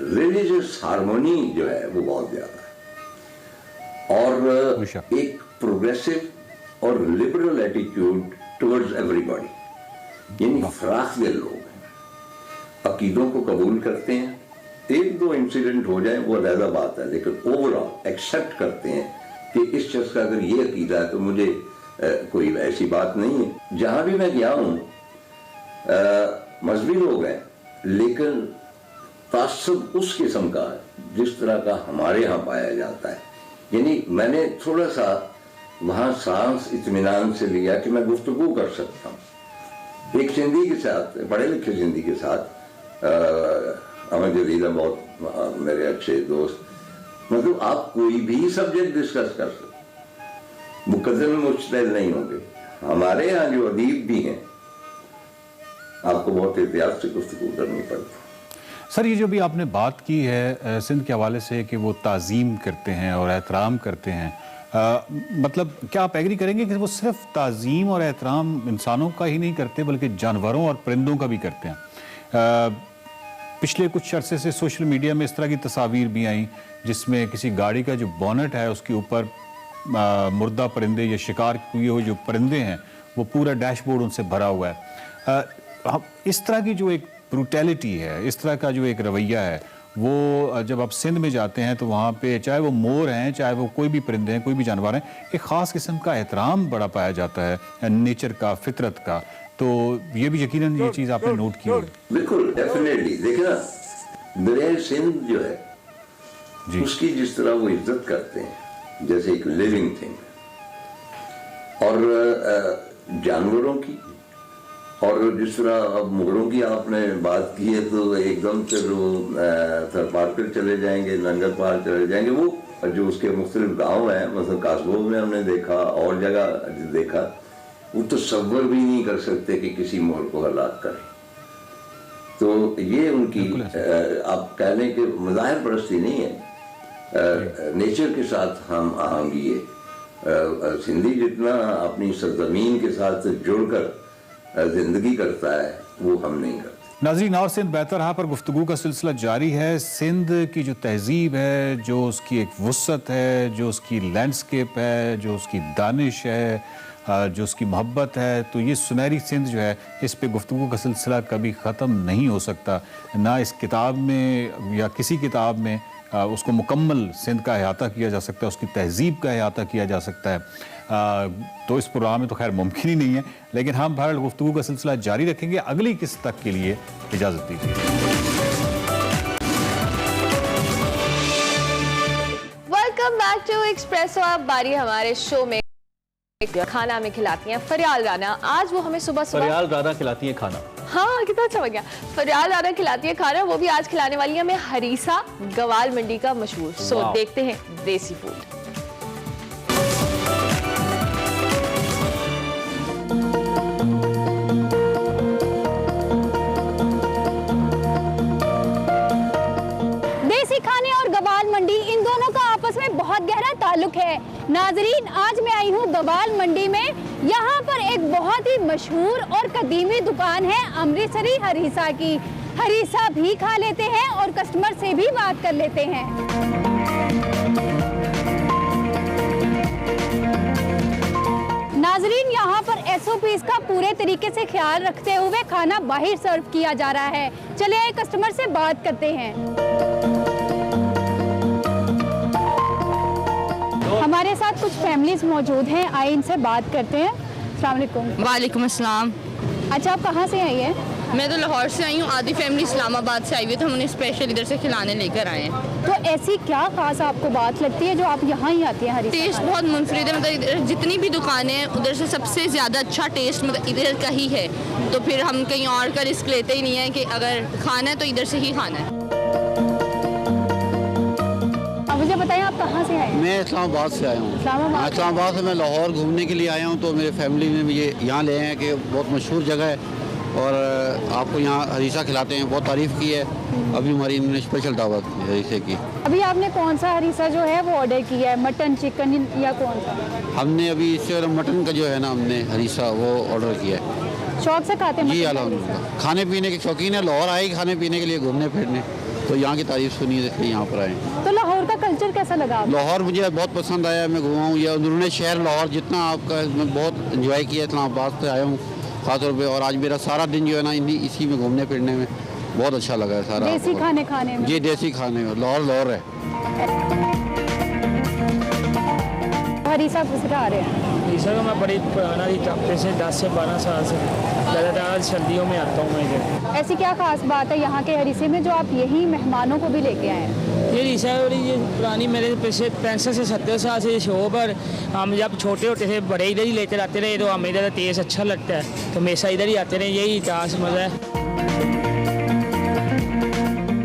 रिलीजियस हार्मोनी जो है वो बहुत ज्यादा है और एक प्रोग्रेसिव और लिबरल एटीट्यूड टुवर्ड्स एवरीबॉडी। यानी फराख दिल लोग हैं, अकीदों को कबूल करते हैं। 1-2 इंसिडेंट हो जाए वो अलग बात है, लेकिन ओवरऑल एक्सेप्ट करते हैं कि इस शख्स का अगर ये अकीदा है तो मुझे कोई ऐसी बात नहीं है। जहां भी मैं गया हूं मजहबी लोग हैं, लेकिन तासुब उस किस्म का जिस तरह का हमारे यहाँ पाया जाता है। यानी मैंने थोड़ा सा वहाँ सांस इत्मीनान से लिया कि मैं गुफ्तगू कर सकता हूँ एक सिंधी के साथ, पढ़े लिखे सिंधी के साथ। अमर जदीदा बहुत मेरे अच्छे दोस्त, मतलब आप कोई भी सब्जेक्ट डिस्कस कर सकते, मुकद्दर में मुश्तैल नहीं होंगे। हमारे यहाँ जो अदीब भी हैं आपको बहुत एहतियात से गुफ्तगू करनी पड़ती। सर, ये जो भी आपने बात की है सिंध के हवाले से कि वो ताज़ीम करते हैं और एहतराम करते हैं, मतलब क्या आप एग्री करेंगे कि वो सिर्फ ताज़ीम और एहतराम इंसानों का ही नहीं करते बल्कि जानवरों और परिंदों का भी करते हैं? पिछले कुछ अरसे से सोशल मीडिया में इस तरह की तस्वीर भी आई जिसमें किसी गाड़ी का जो बोनट है उसके ऊपर मुर्दा परिंदे या शिकार किए हुए जो परिंदे हैं वो पूरा डैशबोर्ड उनसे भरा हुआ है। इस तरह की जो एक ब्रूटैलिटी है, इस तरह का जो एक रवैया है, वो जब आप सिंध में जाते हैं तो वहाँ पे चाहे वो मोर हैं, चाहे वो कोई भी परिंदे हैं, कोई भी जानवर हैं, एक ख़ास किस्म का एहतराम बड़ा पाया जाता है नेचर का, फितरत का। तो ये भी यकीनन ये चीज़ आपने नोट की होगी। बिल्कुल, डेफिनेटली। देखिए ना, दरियाए सिंध जो है जी, उसकी जिस तरह वो इज्जत करते हैं जैसे एक लिविंग थिंग, और जानवरों की, और जिस तरह अब मुगलों की आपने बात की है, तो एकदम से वो थरपार पर चले जाएंगे, नंगर पार चले जाएंगे। वो जो उसके मुख्तलिफ गाँव हैं, मतलब कासबों में हमने देखा, और जगह देखा, वो तो तसव्वुर भी नहीं कर सकते कि किसी मोर को हलाक करें। तो ये उनकी आप कह लें कि मज़ाहिर परस्ती नहीं है, नेचर के साथ हम आहंगी है। सिंधी जितना अपनी सरजमीन के साथ जुड़कर जिंदगी करता है, वो हम नहीं करते। नाज़रीन, और सिंध बेहतर पर गुफ्तगू का सिलसिला जारी है। सिंध की जो तहजीब है, जो उसकी एक वुसअत है, जो उसकी लैंडस्केप है, जो उसकी दानिश है, जो उसकी मोहब्बत है, तो ये सुनहरी सिंध जो है, इस पे गुफ्तगू का सिलसिला कभी ख़त्म नहीं हो सकता। ना इस किताब में या किसी किताब में उसको मुकम्मल सिंध का अहाता किया जा सकता है, उसकी तहजीब का अहाता किया जा सकता है। तो इस प्रोग्राम में तो खैर मुमकिन ही नहीं है, लेकिन हम बहरहाल गुफ्तगू का सिलसिला जारी रखेंगे। अगली किस्त तक के लिए इजाज़त दीजिए। Welcome back to Expresso. अब बारी हमारे शो में खाना में खिलाती हैं फरियाल राना। आज वो हमें सुबह फरियाल राना खिलाती हैं खाना। हाँ, कितना अच्छा बन गया। फरियाल राना खिलाती है खाना, वो भी आज खिलाने वाली है हमें हरीसा गवाल मंडी का मशहूर। सो देखते हैं देसी फूड। देसी खाने और गवाल मंडी, इन दोनों का आपस में बहुत गहरा ताल्लुक है। नाजरीन, आज मैं आई हूँ गवाल मंडी में। यहाँ पर एक बहुत ही मशहूर और कदीमी दुकान है अमृतसरी हरीसा की। हरीसा भी खा लेते हैं और कस्टमर से भी बात कर लेते हैं। नाजरीन, यहाँ पर SOPs का पूरे तरीके से ख्याल रखते हुए खाना बाहर सर्व किया जा रहा है। चलिए कस्टमर से बात करते हैं। हमारे साथ कुछ फैमिलीज मौजूद हैं, आइए इनसे बात करते हैं। अस्सलाम वालेकुम। वालेकुम अस्सलाम। अच्छा, आप कहाँ से आई हैं? मैं तो लाहौर से आई हूँ। आधी फैमिली इस्लामाबाद से आई हुई है, तो हम उन्हें स्पेशल इधर से खिलाने लेकर आए हैं। तो ऐसी क्या खास आपको बात लगती है जो आप यहाँ ही आती हैं हरीसा? टेस्ट बहुत मुनफरिद है, मतलब इधर जितनी भी दुकानें हैं उधर से सबसे ज़्यादा अच्छा टेस्ट मतलब इधर का ही है। तो फिर हम कहीं और का रिस्क लेते ही नहीं है कि अगर खाना है तो इधर से ही खाना है। मुझे बताइए आप कहाँ से आए? मैं इस्लामाबाद से आया हूँ। इस्लामाबाद से मैं लाहौर घूमने के लिए आया हूँ, तो मेरे फैमिली में मुझे यहाँ ले आए हैं कि बहुत मशहूर जगह है और आपको यहाँ हरीसा खिलाते हैं। बहुत तारीफ़ की है, अभी हमारी इन्होंने स्पेशल दावत हरीसे की। अभी आपने कौन सा हरीसा जो है वो ऑर्डर किया है, मटन, चिकन या कौन सा? हमने अभी इससे मटन का जो है ना, हमने हरीसा वो ऑर्डर किया है। शौक से खाते हैं? जी अल्हम्दुलिल्लाह, खाने पीने के शौकीन है। लाहौर आए खाने पीने के लिए, घूमने फिरने, तो यहाँ की तारीफ सुनी इसलिए यहाँ पर आए। तो लाहौर का कल्चर कैसा लगा? लाहौर मुझे बहुत पसंद आया। मैं घुमा हूँ ये अंदरूनी शहर लाहौर, जितना आपका मैं बहुत इंजॉय किया। इस्लामाबाद से आया हूँ खासतौर पे, और आज मेरा सारा दिन जो है ना इसी में घूमने फिरने में बहुत अच्छा लगा है सारा। देसी खाने खाने में? जी देसी खाने में, लाहौर है। हरीसा किस आ रहे हैं? हरीसा का मैं बड़ी पुराना हफ्ते से 10 से 12 साल से ज़्यादातर सर्दियों में आता हूँ मैं इधर। ऐसी क्या खास बात है यहाँ के हरीसे में जो आप यही मेहमानों को भी लेके आए हैं? ये हरीसा वाली ये पुरानी मेरे पिछले 65 से 70 साल से शॉप पर हम जब छोटे होते थे बड़े इधर ही लेते आते रहे, तो हमें इधर टेस्ट अच्छा लगता है तो हमेशा इधर ही आते रहे। यही इतिहास मज़ा है।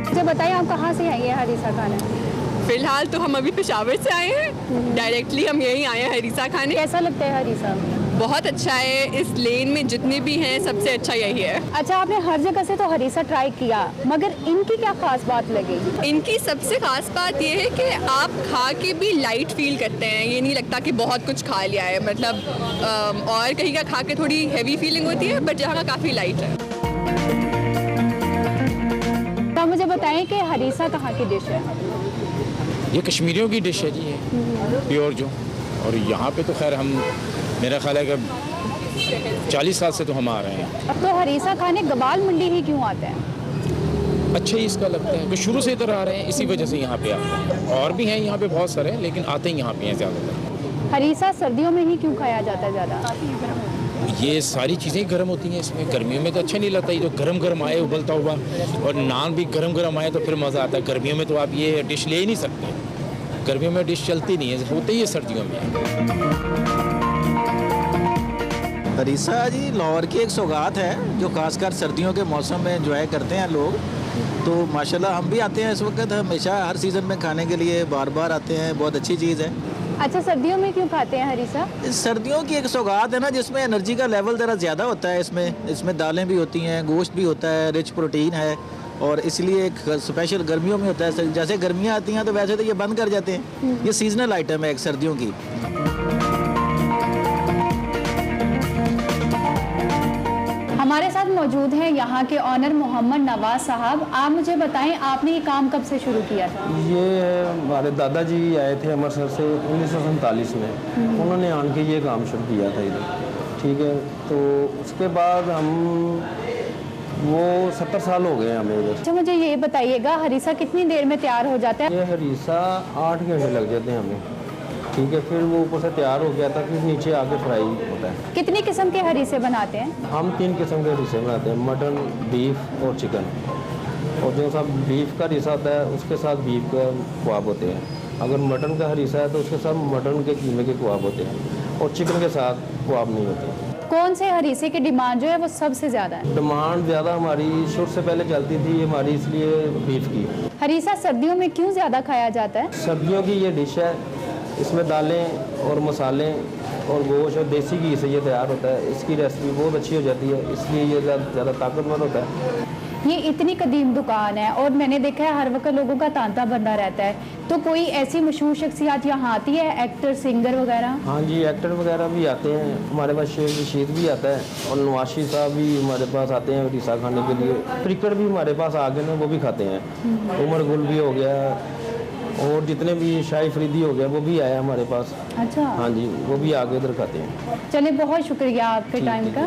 मुझे बताइए आप कहाँ से आई हैं हरीसा खाने? फिलहाल तो हम अभी पेशावर से आए हैं, डायरेक्टली हम यहीं आए हैं हरीसा खाने। कैसा लगता है हरीसा? बहुत अच्छा है। इस लेन में जितने भी हैं सबसे अच्छा यही है। अच्छा, आपने हर जगह से तो हरीसा ट्राई किया, मगर इनकी क्या खास बात लगी? इनकी सबसे खास बात ये है कि आप खा के भी लाइट फील करते हैं। ये नहीं लगता कि बहुत कुछ खा लिया है, मतलब और कहीं का खा के थोड़ी हैवी फीलिंग होती है, बट यहाँ का काफ़ी लाइट है। तो मुझे बताएं कि हरीसा कहाँ की डिश है? ये कश्मीरियों की डिश है जी, ये प्योर जो। और यहाँ पे तो खैर हम, मेरा ख्याल है कि 40 साल से तो हम आ रहे हैं। तो हरीसा खाने गवाल मंडी ही क्यों आते हैं? अच्छा ही इसका लगता है कि शुरू से इधर आ रहे हैं, इसी वजह से यहाँ पे आते हैं। और भी हैं यहाँ पे बहुत सारे, लेकिन आते ही यहाँ पे हैं ज़्यादातर। हरीसा सर्दियों में ही क्यों खाया जाता है ज़्यादा? ये सारी चीज़ें गर्म होती हैं इसमें। गर्मियों में तो अच्छा नहीं लगता, ये तो गरम गरम आए उबलता हुआ, और नान भी गरम गरम आए तो फिर मज़ा आता है। गर्मियों में तो आप ये डिश ले ही नहीं सकते, गर्मियों में डिश चलती नहीं है, होते ही है सर्दियों में। हरीसा जी लाहौर की एक सौगात है जो खासकर सर्दियों के मौसम में एंजॉय करते हैं लोग। तो माशाल्लाह हम भी आते हैं इस वक्त, हमेशा हर सीज़न में खाने के लिए बार बार आते हैं, बहुत अच्छी चीज़ है। अच्छा, सर्दियों में क्यों खाते हैं हरीसा? सर्दियों की एक सौगात है ना जिसमें एनर्जी का लेवल ज़रा ज़्यादा होता है। इसमें दालें भी होती हैं, गोश्त भी होता है, रिच प्रोटीन है, और इसलिए एक स्पेशल गर्मियों में होता है। जैसे गर्मियाँ आती हैं तो वैसे तो ये बंद कर जाते हैं, ये सीजनल आइटम है एक सर्दियों की। हमारे साथ मौजूद हैं यहाँ के ऑनर मोहम्मद नवाज साहब। आप मुझे बताएं, आपने ये काम कब से शुरू किया था? ये हमारे दादाजी आए थे अमृतसर से 1947 में, उन्होंने आन के ये काम शुरू किया था इधर, ठीक है। तो उसके बाद हम वो 70 साल हो गए हमें इधर। अच्छा, मुझे ये बताइएगा हरीसा कितनी देर में तैयार हो जाता है? ये हरीसा 8 घंटे लग जाते हैं हमें, ठीक है। फिर वो ऊपर से तैयार हो गया था, फिर नीचे आके फ्राई होता है। कितनी किस्म के हरीसे बनाते हैं? हम 3 किस्म के हरीसे बनाते हैं, मटन, बीफ और चिकन। और जो सब बीफ का हरीसा होता है उसके साथ बीफ का कबाब होते हैं। अगर मटन का हरीसा है तो उसके साथ मटन के कीमे के कबाब होते हैं, और चिकन के साथ कबाब नहीं होते। कौन से हरीसे की डिमांड जो है वो सबसे ज़्यादा है? डिमांड ज़्यादा हमारी शुरू से पहले चलती थी हमारी, इसलिए बीफ की। हरीसा सर्दियों में क्यों ज़्यादा खाया जाता है? सर्दियों की ये डिश है, इसमें दालें और मसाले और गोश्त और देसी घी से ये तैयार होता है। इसकी रेसिपी बहुत अच्छी हो जाती है, इसलिए ये ज़्यादा ताकतवर होता है। ये इतनी कदीम दुकान है और मैंने देखा है हर वक्त लोगों का तांता बंदा रहता है, तो कोई ऐसी मशहूर शख्सियत यहाँ आती है, एक्टर, सिंगर वगैरह? हाँ जी, एक्टर वगैरह भी आते हैं हमारे पास। शेख रशीद भी आता है और नवाशी साहब भी हमारे पास आते हैं हरीसा खाने के लिए। क्रिकेट भी हमारे पास आ गए हैं, वो भी खाते हैं। उमर गुल भी हो गया, और जितने भी शाही फरीदी हो गया वो भी आया हमारे पास। अच्छा, हाँ जी, वो भी आगे इधर खाते हैं। चलिए, बहुत शुक्रिया आपके टाइम का।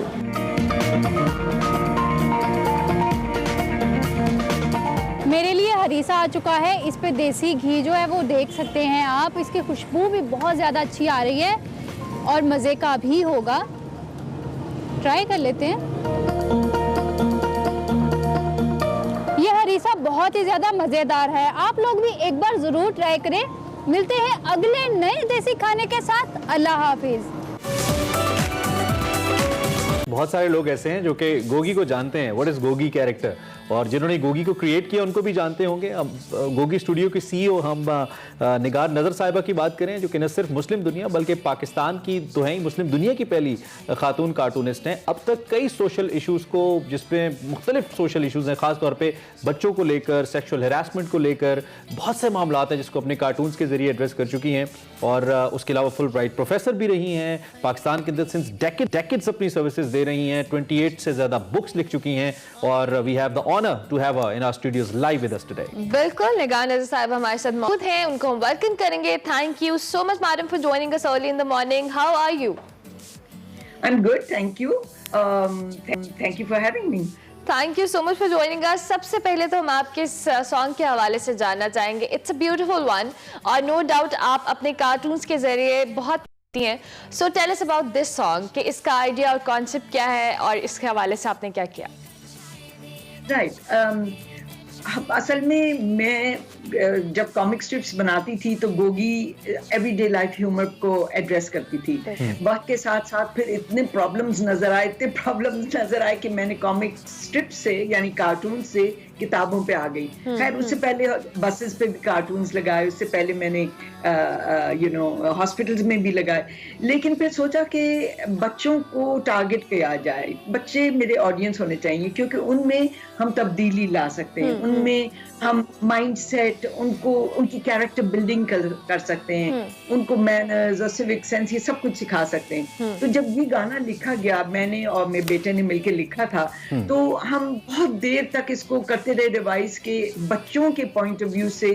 मेरे लिए हरीसा आ चुका है, इस पे देसी घी जो है वो देख सकते हैं आप, इसकी खुशबू भी बहुत ज़्यादा अच्छी आ रही है और मज़े का भी होगा। ट्राई कर लेते हैं। ये हरीसा बहुत ही ज़्यादा मज़ेदार है, आप लोग भी एक बार ज़रूर ट्राई करें। मिलते हैं अगले नए देसी खाने के साथ। अल्लाह हाफिज़। बहुत सारे लोग ऐसे हैं जो कि गोगी को जानते हैं, व्हाट इज गोगी कैरेक्टर, और जिन्होंने गोगी को क्रिएट किया उनको भी जानते होंगे। अब गोगी स्टूडियो की सीईओ हम निगार नज़र साहिबा की बात करें, जो कि न सिर्फ मुस्लिम दुनिया बल्कि पाकिस्तान की तो हैं, मुस्लिम दुनिया की पहली खातून कार्टूनिस्ट हैं। अब तक कई सोशल इशूज़ को, जिसमें मुख्तलिफ सोशल इशूज़ हैं, ख़ास तौर पे बच्चों को लेकर, सेक्शुअल हरासमेंट को लेकर बहुत से मामलात हैं जिसको अपने कार्टून्स के जरिए एड्रेस कर चुकी हैं। और उसके अलावा फुल ब्राइट प्रोफेसर भी रही हैं, पाकिस्तान के अंदर सिंस डेकेड्स अपनी सर्विसेज दे रही हैं, 28 से ज़्यादा बुक्स लिख चुकी हैं, और we have the honour to have her in our studios live with us today. बिल्कुल, निगार नज़र साहब हमारे साथ मौजूद हैं, उनको हम वेलकम करेंगे। Thank you so much madam for joining us early in the morning. How are you? I am good, thank you. Thank you for having me. Thank you so much for joining us. सबसे पहले तो हम आपके इस song के हवाले से जानना चाहेंगे। इट्स अ ब्यूटीफुल वन, और नो डाउट आप अपने कार्टून्स के जरिए बहुत हैं। So tell us about this song, कि इसका आइडिया और कॉन्सेप्ट क्या है और इसके हवाले से आपने क्या किया? राइट, असल में मैं जब कॉमिक स्ट्रिप्स बनाती थी तो गोगी एवरीडे लाइफ ह्यूमर को एड्रेस करती थी। वक्त के साथ साथ फिर इतने प्रॉब्लम्स नजर आए कि मैंने कॉमिक स्ट्रिप से यानी कार्टून से किताबों पे आ गई। खैर उससे पहले बसेस पे भी कार्टून्स लगाए, उससे पहले मैंने हॉस्पिटल्स में भी लगाए, लेकिन फिर सोचा कि बच्चों को टारगेट किया जाए। बच्चे मेरे ऑडियंस होने चाहिए क्योंकि उनमें हम तब्दीली ला सकते हैं, उनमें हम माइंड सेट, उनको उनकी कैरेक्टर बिल्डिंग कर सकते हैं, उनको मैनर्स और सिविक सेंस ये सब कुछ सिखा सकते हैं। तो जब ये गाना लिखा गया, मैंने और मेरे बेटे ने मिलकर लिखा था, तो हम बहुत देर तक इसको करते रहे रिवाइज के, बच्चों के पॉइंट ऑफ व्यू से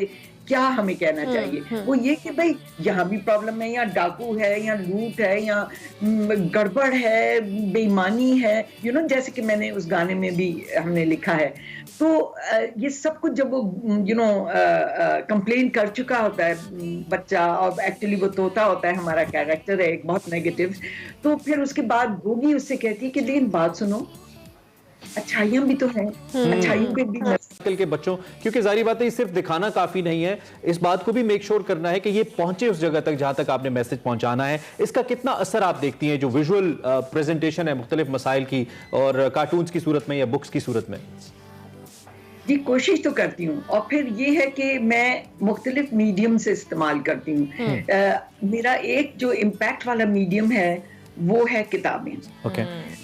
क्या हमें कहना चाहिए। वो ये कि भाई यहाँ भी प्रॉब्लम है, यहाँ डाकू है, यहाँ लूट है, यहाँ गड़बड़ है, बेईमानी है, जैसे कि मैंने उस गाने में भी हमने लिखा है। तो ये सब कुछ जब वो कंप्लेन कर चुका होता है बच्चा, और एक्चुअली वो तोता होता है, हमारा कैरेक्टर है एक बहुत नेगेटिव, तो फिर उसके बाद गोगी उससे कहती है कि लेकिन बात सुनो, अच्छाइयां भी तो हैं, अच्छाइयों के भी आजकल के बच्चों, क्योंकि जारी बात है ये सिर्फ दिखाना काफी नहीं है, इस बात को भी मेक श्योर करना है कि ये पहुंचे उस जगह तक जहां तक आपने मैसेज पहुंचाना है। इसका कितना असर आप देखती हैं जो विजुअल प्रेजेंटेशन है मुख्तलिफ मसाइल की, और कार्टून्स की सूरत में या बुक्स की सूरत में? जी, कोशिश तो करती हूँ, और फिर ये है कि मैं मुख्तलिफ मीडियम से इस्तेमाल करती हूँ। मेरा एक जो इम्पैक्ट वाला मीडियम है वो है किताबें।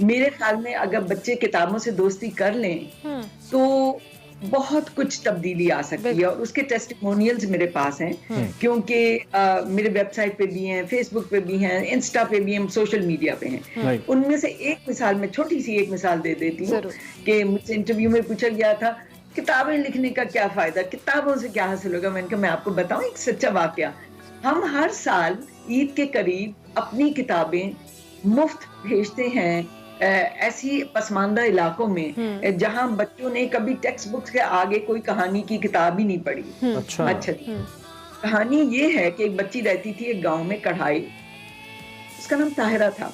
मेरे ख्याल में अगर बच्चे किताबों से दोस्ती कर लें तो बहुत कुछ तब्दीली आ सकती है, और उसके टेस्टिमोनियल्स मेरे पास हैं, क्योंकि मेरे वेबसाइट पे भी हैं, फेसबुक पे भी हैं, इंस्टा पे भी हैं, सोशल मीडिया पे हैं। उनमें से एक मिसाल, मैं छोटी सी एक मिसाल दे देती हूँ कि मुझसे इंटरव्यू में पूछा गया था किताबें लिखने का क्या फायदा, किताबों से क्या हासिल होगा। मैंने कहा मैं आपको बताऊं एक सच्चा वाकया, हम हर साल ईद के करीब अपनी किताबें मुफ्त भेजते हैं ऐसी पसमानदा इलाकों में जहां बच्चों ने कभी टेक्स्ट बुक्स के आगे कोई कहानी की किताब ही नहीं पढ़ी। अच्छा कहानी ये है कि एक बच्ची रहती थी एक गांव में, कढ़ाई, उसका नाम ताहिरा था।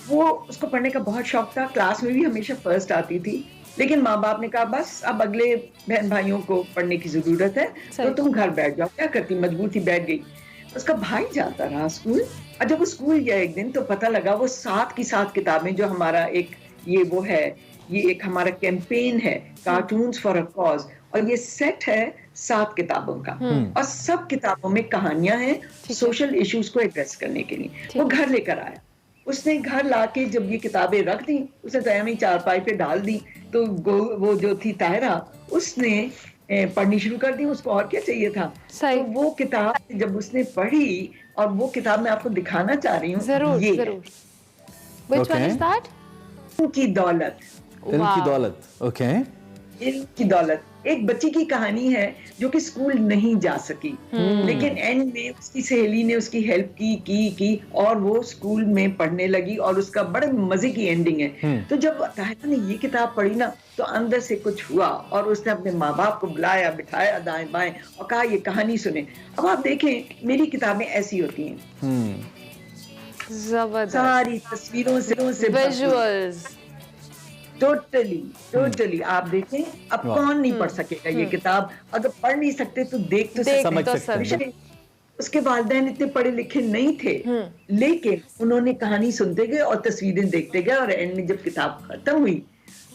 वो उसको पढ़ने का बहुत शौक था, क्लास में भी हमेशा फर्स्ट आती थी, लेकिन माँ बाप ने कहा बस अब अगले बहन भाइयों को पढ़ने की जरूरत है तो तुम घर बैठ जाओ। क्या करती, मजबूर थी, बैठ गई। उसका भाई जाता रहा स्कूल, और जब वो स्कूल गया एक दिन तो पता लगा वो 7 की 7 किताबें, जो हमारा एक ये वो है, ये एक हमारा कैंपेन है कार्टून्स फॉर अ कॉज, और ये सेट है 7 किताबों का, और सब किताबों में कहानियां हैं सोशल इश्यूज को एड्रेस करने के लिए। वो घर लेकर आया, उसने घर लाके जब ये किताबें रख दी, उसने तयमी चारपाई पे डाल दी, तो वो जो थी ताहिरा, उसने पढ़नी शुरू कर दी। उसको और क्या चाहिए था। तो वो किताब जब उसने पढ़ी, और वो किताब मैं आपको दिखाना चाह रही हूँ, ये जरूर। Which one is that? इल्म की दौलत। इल्म की दौलत, ओके। इल्म की दौलत एक बच्ची की कहानी है जो कि स्कूल नहीं जा सकी, लेकिन एंड में उसकी सहेली ने उसकी हेल्प की और वो स्कूल में पढ़ने लगी, और उसका बड़े मजे की एंडिंग है। तो जब ताहिरा ने ये किताब पढ़ी ना, तो अंदर से कुछ हुआ, और उसने अपने माँ बाप को बुलाया, बिठाया दाएं बाएं, और कहा ये कहानी सुने। अब आप देखें मेरी किताबें ऐसी होती हैं, जबरदस्त, सारी तस्वीरों से विजुअल्स, टोटली आप देखें। अब कौन नहीं पढ़ सकेगा ये किताब, अगर पढ़ नहीं सकते तो देख तो सकते। उसके वालिदैन इतने पढ़े लिखे नहीं थे, लेकिन उन्होंने कहानी सुनते गए और तस्वीरें देखते गए, और एंड में जब किताब खत्म हुई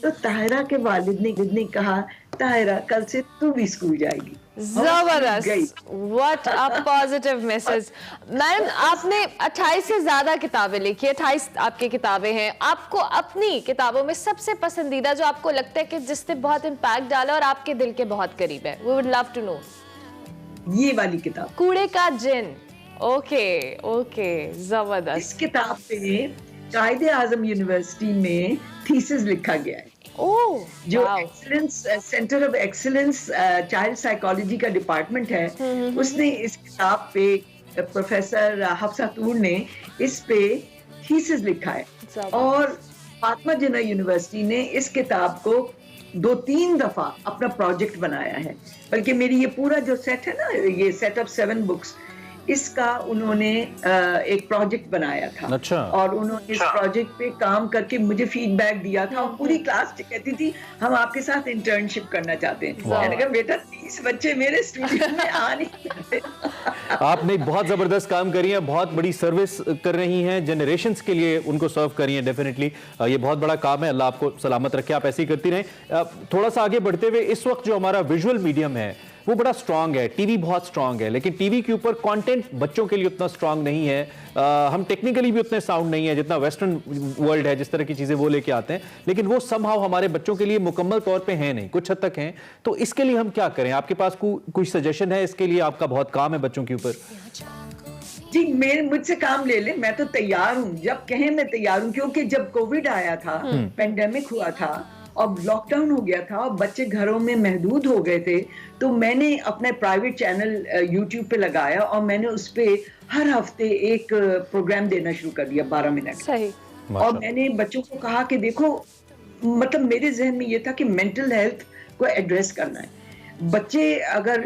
तो ताहिरा के वालिद ने कहा ताहिरा कल से तू भी स्कूल जाएगी। जबरदस्त, what a positive message. Madam आपने 28 से ज्यादा किताबें लिखी है, 28 आपकी किताबें हैं। आपको अपनी किताबों में सबसे पसंदीदा जो आपको लगता है कि जिसने बहुत इम्पैक्ट डाला और आपके दिल के बहुत करीब है, we would love to know. ये वाली किताब, कूड़े का जिन। ओके, जबरदस्त। इस किताब पे कायदे आजम यूनिवर्सिटी में थीसिस लिखा गया है। जो excellence centre of excellence child psychology का डिपार्टमेंट है, उसने इस किताब पे, प्रोफेसर हफ्सा तूर ने इस पे थीसिस लिखा है, और फातिमा जिन्ना यूनिवर्सिटी ने इस किताब को 2-3 दफा अपना प्रोजेक्ट बनाया है। बल्कि मेरी ये पूरा जो सेट है ना, ये सेट ऑफ 7 बुक्स, इसका उन्होंने एक प्रोजेक्ट बनाया था। अच्छा। और उन्होंने इस प्रोजेक्ट पे काम करके मुझे फीडबैक दिया था, और पूरी क्लास कहती थी हम आपके साथ इंटर्नशिप करना चाहते हैं। मैंने कहा बेटा 30 बच्चे मेरे स्टूडियो में आ नहीं सकते। आपने बहुत जबरदस्त काम करी है, बहुत बड़ी सर्विस कर रही हैं, जनरेशंस के लिए उनको सर्व करी है। डेफिनेटली ये बहुत बड़ा काम है, अल्लाह आपको सलामत रखे, आप ऐसे ही करती रहें। थोड़ा सा आगे बढ़ते हुए, इस वक्त जो हमारा विजुअल मीडियम है वो बड़ा स्ट्रांग है, टीवी बहुत स्ट्रांग है, लेकिन टीवी के ऊपर कंटेंट बच्चों के लिए उतना स्ट्रांग नहीं है। हम टेक्निकली भी उतने साउंड नहीं है जितना वेस्टर्न वर्ल्ड है, जिस तरह की चीजें वो लेके आते हैं, लेकिन वो समहाउ हमारे बच्चों के लिए मुकम्मल तौर पे है नहीं, कुछ हद तक हैं। तो इसके लिए हम क्या करें? आपके पास कुछ सजेशन है इसके लिए? आपका बहुत काम है बच्चों के ऊपर। जी, मुझसे काम ले ले, मैं तो तैयार हूँ, जब कहें मैं तैयार हूँ। क्योंकि जब कोविड आया था, पेंडेमिक हुआ था, और लॉकडाउन हो गया था और बच्चे घरों में महदूद हो गए थे, तो मैंने अपने प्राइवेट चैनल यूट्यूब पे लगाया और मैंने उस पे हर हफ्ते एक प्रोग्राम देना शुरू कर दिया 12 मिनट। सही। और मैंने बच्चों को कहा कि देखो, मतलब मेरे जहन में ये था कि मेंटल हेल्थ को एड्रेस करना है। बच्चे अगर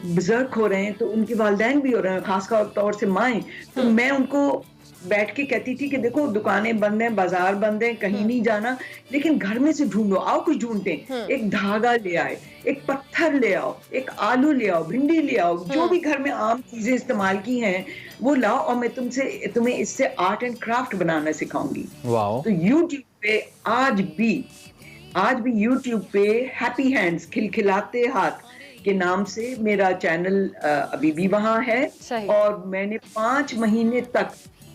बुजुर्ग हो रहे हैं तो उनके वालिदैन भी हो रहे हैं, खासकर तौर से माएँ, तो मैं उनको बैठ के कहती थी कि देखो दुकानें बंद हैं, बाजार बंद हैं, कहीं नहीं जाना, लेकिन घर में से ढूंढो, आओ कुछ ढूंढते हैं। एक धागा ले आए, एक पत्थर ले आओ, एक आलू ले आओ, भिंडी ले आओ, जो भी घर में आम चीजें इस्तेमाल की हैं वो लाओ और मैं तुम्हें इससे आर्ट एंड क्राफ्ट बनाना सिखाऊंगी। वाओ। तो यूट्यूब पे आज भी यूट्यूब पे हैप्पी हैंड्स, खिलखिलाते हाथ के नाम से मेरा चैनल अभी भी वहां है। और मैंने 5 महीने तक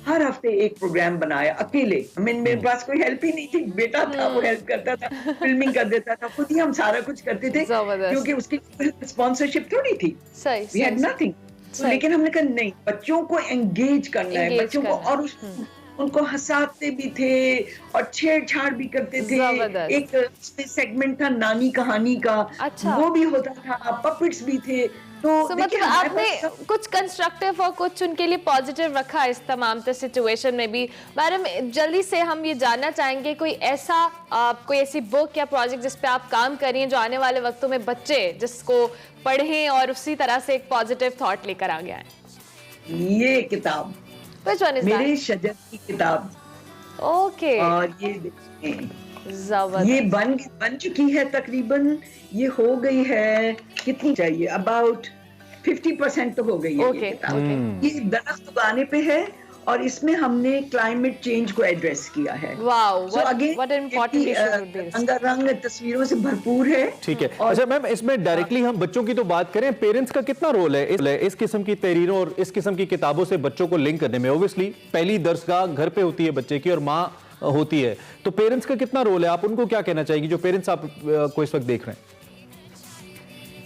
हर हफ्ते एक प्रोग्राम बनाया अकेले। मेरे पास कोई हेल्प ही नहीं थी, बेटा था वो हेल्प करता था, फिल्मिंग कर देता था, खुद ही हम सारा कुछ करते थे क्योंकि उसकी स्पॉन्सरशिप थोड़ी थी। We had nothing। लेकिन हमने कहा नहीं, बच्चों को एंगेज करना है, बच्चों को, और उनको हंसाते भी थे और छेड़छाड़ भी करते थे। एक सेगमेंट था नानी कहानी का, वो भी होता था, पपेट्स भी थे। तो मतलब आपने कुछ कंस्ट्रक्टिव और कुछ उनके लिए पॉजिटिव रखा इस तमाम सिचुएशन में भी। मैडम जल्दी से हम ये जानना चाहेंगे कोई ऐसी बुक या प्रोजेक्ट जिस पे आप काम कर रही हैं जो आने वाले वक्तों में बच्चे जिसको पढ़ें और उसी तरह से एक पॉजिटिव थॉट लेकर आ गया है। ये किताब मेरे शजर की किताब। ओके। और ये बन चुकी है तकरीबन, ये हो गई है, कितनी चाहिए, अबाउट 50% तो हो गई है। ये किताब ये दरख्त उगाने पे है और इसमें हमने क्लाइमेट चेंज को एड्रेस किया है। रंग तस्वीरों से भरपूर है। ठीक है। अच्छा मैम, इसमें डायरेक्टली हम बच्चों की तो बात करें, पेरेंट्स का कितना रोल है इस किस्म की तहरीरों और इस किस्म की किताबों से बच्चों को लिंक करने में? ऑब्वियसली पहली दरसगाह घर पे होती है बच्चे की और माँ होती है, तो पेरेंट्स का कितना रोल है? आप उनको क्या कहना चाहेंगे जो पेरेंट्स आप को इस वक्त देख रहे हैं?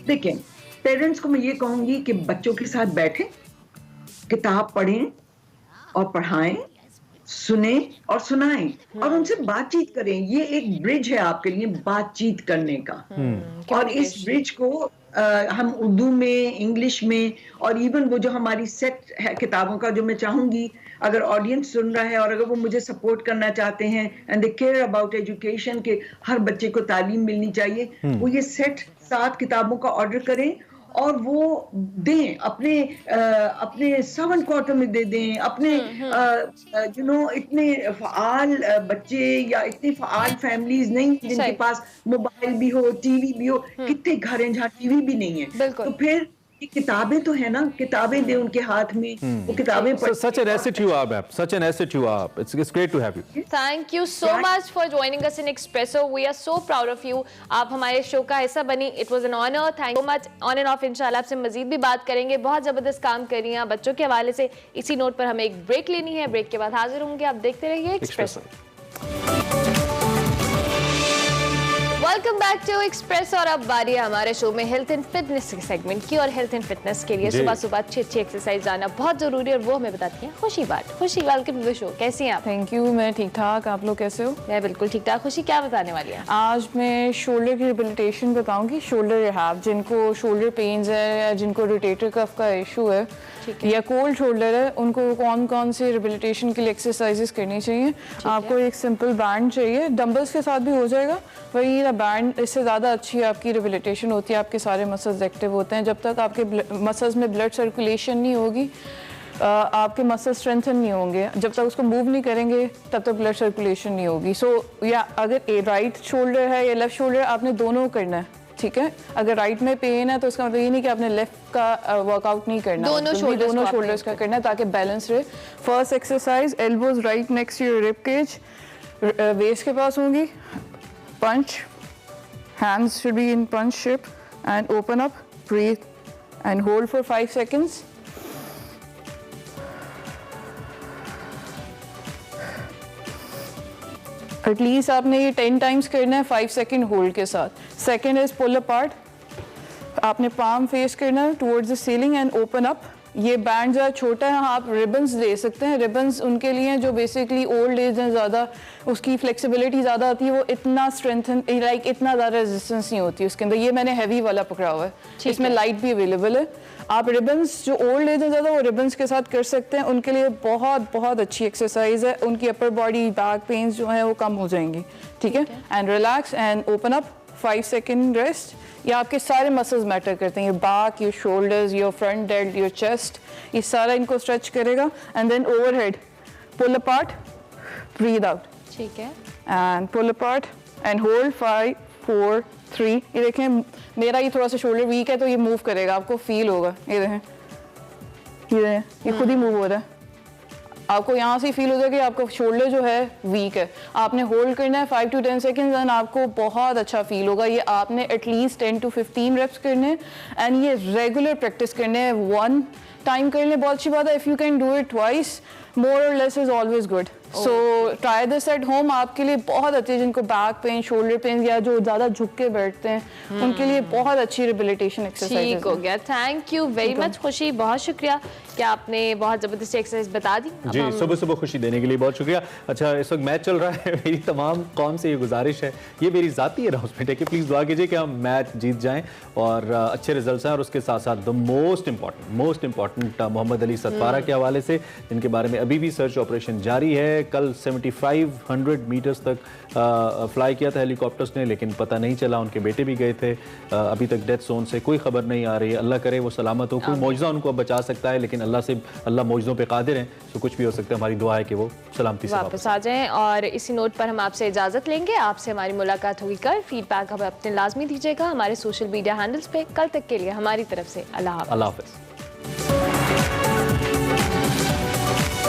देखिए, पेरेंट्स को मैं ये कहूंगी कि बच्चों के साथ बैठें, किताब पढ़ें और पढ़ाएं, सुने और सुनाएं और उनसे बातचीत करें। ये एक ब्रिज है आपके लिए बातचीत करने का। और इस ब्रिज को हम उर्दू में, इंग्लिश में और इवन वो जो हमारी सेट है किताबों का, जो मैं चाहूंगी अगर ऑडियंस सुन रहा है और अगर वो मुझे सपोर्ट करना चाहते हैं and they care about education के हर बच्चे को तालीम मिलनी चाहिए, वो ये सेट 7 किताबों का ऑर्डर करें और वो दें अपने सर्वेंट क्वार्टर में दे दें, अपने इतने फ़आल बच्चे या इतनी फ़आल फैमिलीज नहीं जिनके पास मोबाइल भी हो, टीवी भी हो, कितने घर हैं जहाँ टीवी भी नहीं है, तो फिर किताबें तो है ना, किताबें दे उनके हाथ में, वो किताबें पढ़। Such an asset you are, ma'am. Such an asset you are. It's great to have you. Thank you so much for joining us in Expresso. We are so proud of you. आप हमारे show का हिस्सा बनी. It was an honor. Thank you so much. On and off इंशाल्लाह आपसे मजीद भी बात करेंगे. बहुत जबरदस्त काम कर रही हैं बच्चों के हवाले से. इसी नोट पर हमें एक ब्रेक लेनी है. ब्रेक के बाद हाजिर होंगे. आप देखते रहिए Expresso. Welcome back to Express. और अब बारी है हमारे शो में हेल्थ एंड फिटनेस सेगमेंट की। और हेल्थ एंड फिटनेस के लिए सुबह सुबह अच्छी एक्सरसाइज जाना बहुत जरूरी है और वो हमें बताती हैं खुशी बाट। खुशी, वेलकम टू द शो। कैसी हैं आप? थैंक यू, मैं ठीक ठाक। आप लोग कैसे हो? मैं बिल्कुल ठीक ठाक। खुशी, क्या बताने वाली है? आज मैं शोल्डर की रिहेबिलिटेशन बताऊंगी। शोल्डर रिहैब, जिनको शोल्डर पेन्स है या जिनको रोटेटर कफ का इशू है या कोल्ड शोल्डर है, उनको कौन कौन से रिहेबिलिटेशन के लिए एक्सरसाइजेस करनी चाहिए। आपको एक सिंपल बैंड चाहिए, डंबल्स के साथ भी हो जाएगा। वही बैंड, इससे ज़्यादा अच्छी आपकी रिहेबिलिटेशन होती है, आपके सारे मसल्स एक्टिव होते हैं। जब तक आपके मसल्स में ब्लड सर्कुलेशन नहीं होगी, आपके मसल स्ट्रेंथन नहीं होंगे। जब तक उसको मूव नहीं करेंगे तब तक ब्लड सर्कुलेशन नहीं होगी। या अगर राइट शोल्डर है या लेफ्ट शोल्डर, आपने दोनों करना है, ठीक है। अगर राइट में पेन है तो उसका मतलब ये नहीं कि आपने लेफ्ट का वर्कआउट नहीं करना, दोनों शोल्डर्स का करना है ताकि बैलेंस रहे। First exercise, elbows right next to your rib cage, waist के पास होंगी। पंच, hands should be in punch shape and open up, breathe and hold for 5 seconds. At least आपने ये 10 times करना है 5 second hold के साथ। Second is pull apart. आपने palm face करना है towards the ceiling and open up ये बैंड ज़रा छोटा है, आप रिबन्स ले सकते हैं। रिबन्स उनके लिए जो बेसिकली ओल्ड एज हैं, ज़्यादा उसकी फ्लेक्सिबिलिटी ज़्यादा आती है, वो इतना स्ट्रेंथन लाइक इतना ज़्यादा रेजिस्टेंस नहीं होती उसके अंदर। ये मैंने हैवी वाला पकड़ा हुआ है, इसमें लाइट भी अवेलेबल है। आप रिबन्स जो ओल्ड एज है ज़्यादा, वो रिबन्स के साथ कर सकते हैं। उनके लिए बहुत बहुत अच्छी एक्सरसाइज है। उनकी अपर बॉडी बैक पेन्स जो है वो कम हो जाएंगी, ठीक है। And relax and open up, 5 second rest. ये आपके सारे मसल्स मैटर करते हैं, your back, your shoulders, your front delt, your chest, ये सारा इनको स्ट्रेच करेगा। And then overhead, pull apart, breathe out, ठीक है, and pull apart and hold 5 4 3। ये देखें मेरा ये थोड़ा सा शोल्डर वीक है तो ये मूव करेगा, आपको फील होगा। ये देखें ये खुद ही मूव हो रहा है, आपको यहाँ से फील हो जाएगा कि आपका शोल्डर जो है वीक है। आपने होल्ड करना है 5 to 10 सेकेंड्स एंड आपको बहुत अच्छा फील होगा। ये आपने एटलीस्ट 10 to 15 रेप्स करने हैं एंड ये रेगुलर प्रैक्टिस करने हैं। 1 टाइम कर लें बहुत अच्छी बात है, if you can do it twice, more or less is always good. So try this at home, आपके लिए बहुत अच्छी, जिनको बैक पेन, शोल्डर पेन या जो ज़्यादा झुक के बैठते हैं उनके लिए बहुत अच्छी रिबिलिटेशन एक्सरसाइज। ठीक हो गया, थैंक यू वेरी मच खुशी, बहुत शुक्रिया कि आपने बहुत ज़बरदस्त एक्सरसाइज बता दी। जी, सुबह सुबह खुशी देने के लिए बहुत शुक्रिया। अच्छा, इस वक्त मैच चल रहा है, मेरी तमाम कौम से ये गुजारिश है, ये मेरी ज़ाती अनाउंसमेंट है कि प्लीज़ दुआ कीजिए कि हम मैच जीत जाएं और अच्छे रिजल्ट्स हैं। और उसके साथ साथ the most important Mohammad Ali Sadpara के हवाले से, जिनके बारे में अभी भी सर्च ऑपरेशन जारी है। कल 7500 मीटर्स तक फ्लाई किया था हेलीकॉप्टर्स ने, लेकिन पता नहीं चला, उनके बेटे भी गए थे। अभी तक डेथ जोन से कोई खबर नहीं आ रही है। अल्लाह करे वो सलामत हो, कोई मौजज़ा उनको बचा सकता है, लेकिन अल्लाह मौजज़ों पे कादिर हैं, तो कुछ भी हो सकता है। हमारी दुआ है कि वो सलामती से वापस आ जाएं। और इसी नोट पर हम आपसे इजाज़त लेंगे, आपसे हमारी मुलाकात होगी कल। फीडबैक हमें अपने लाजमी दीजिएगा हमारे सोशल मीडिया हैंडल्स पे। कल तक के लिए हमारी तरफ से अल्लाह हाफ़िज़।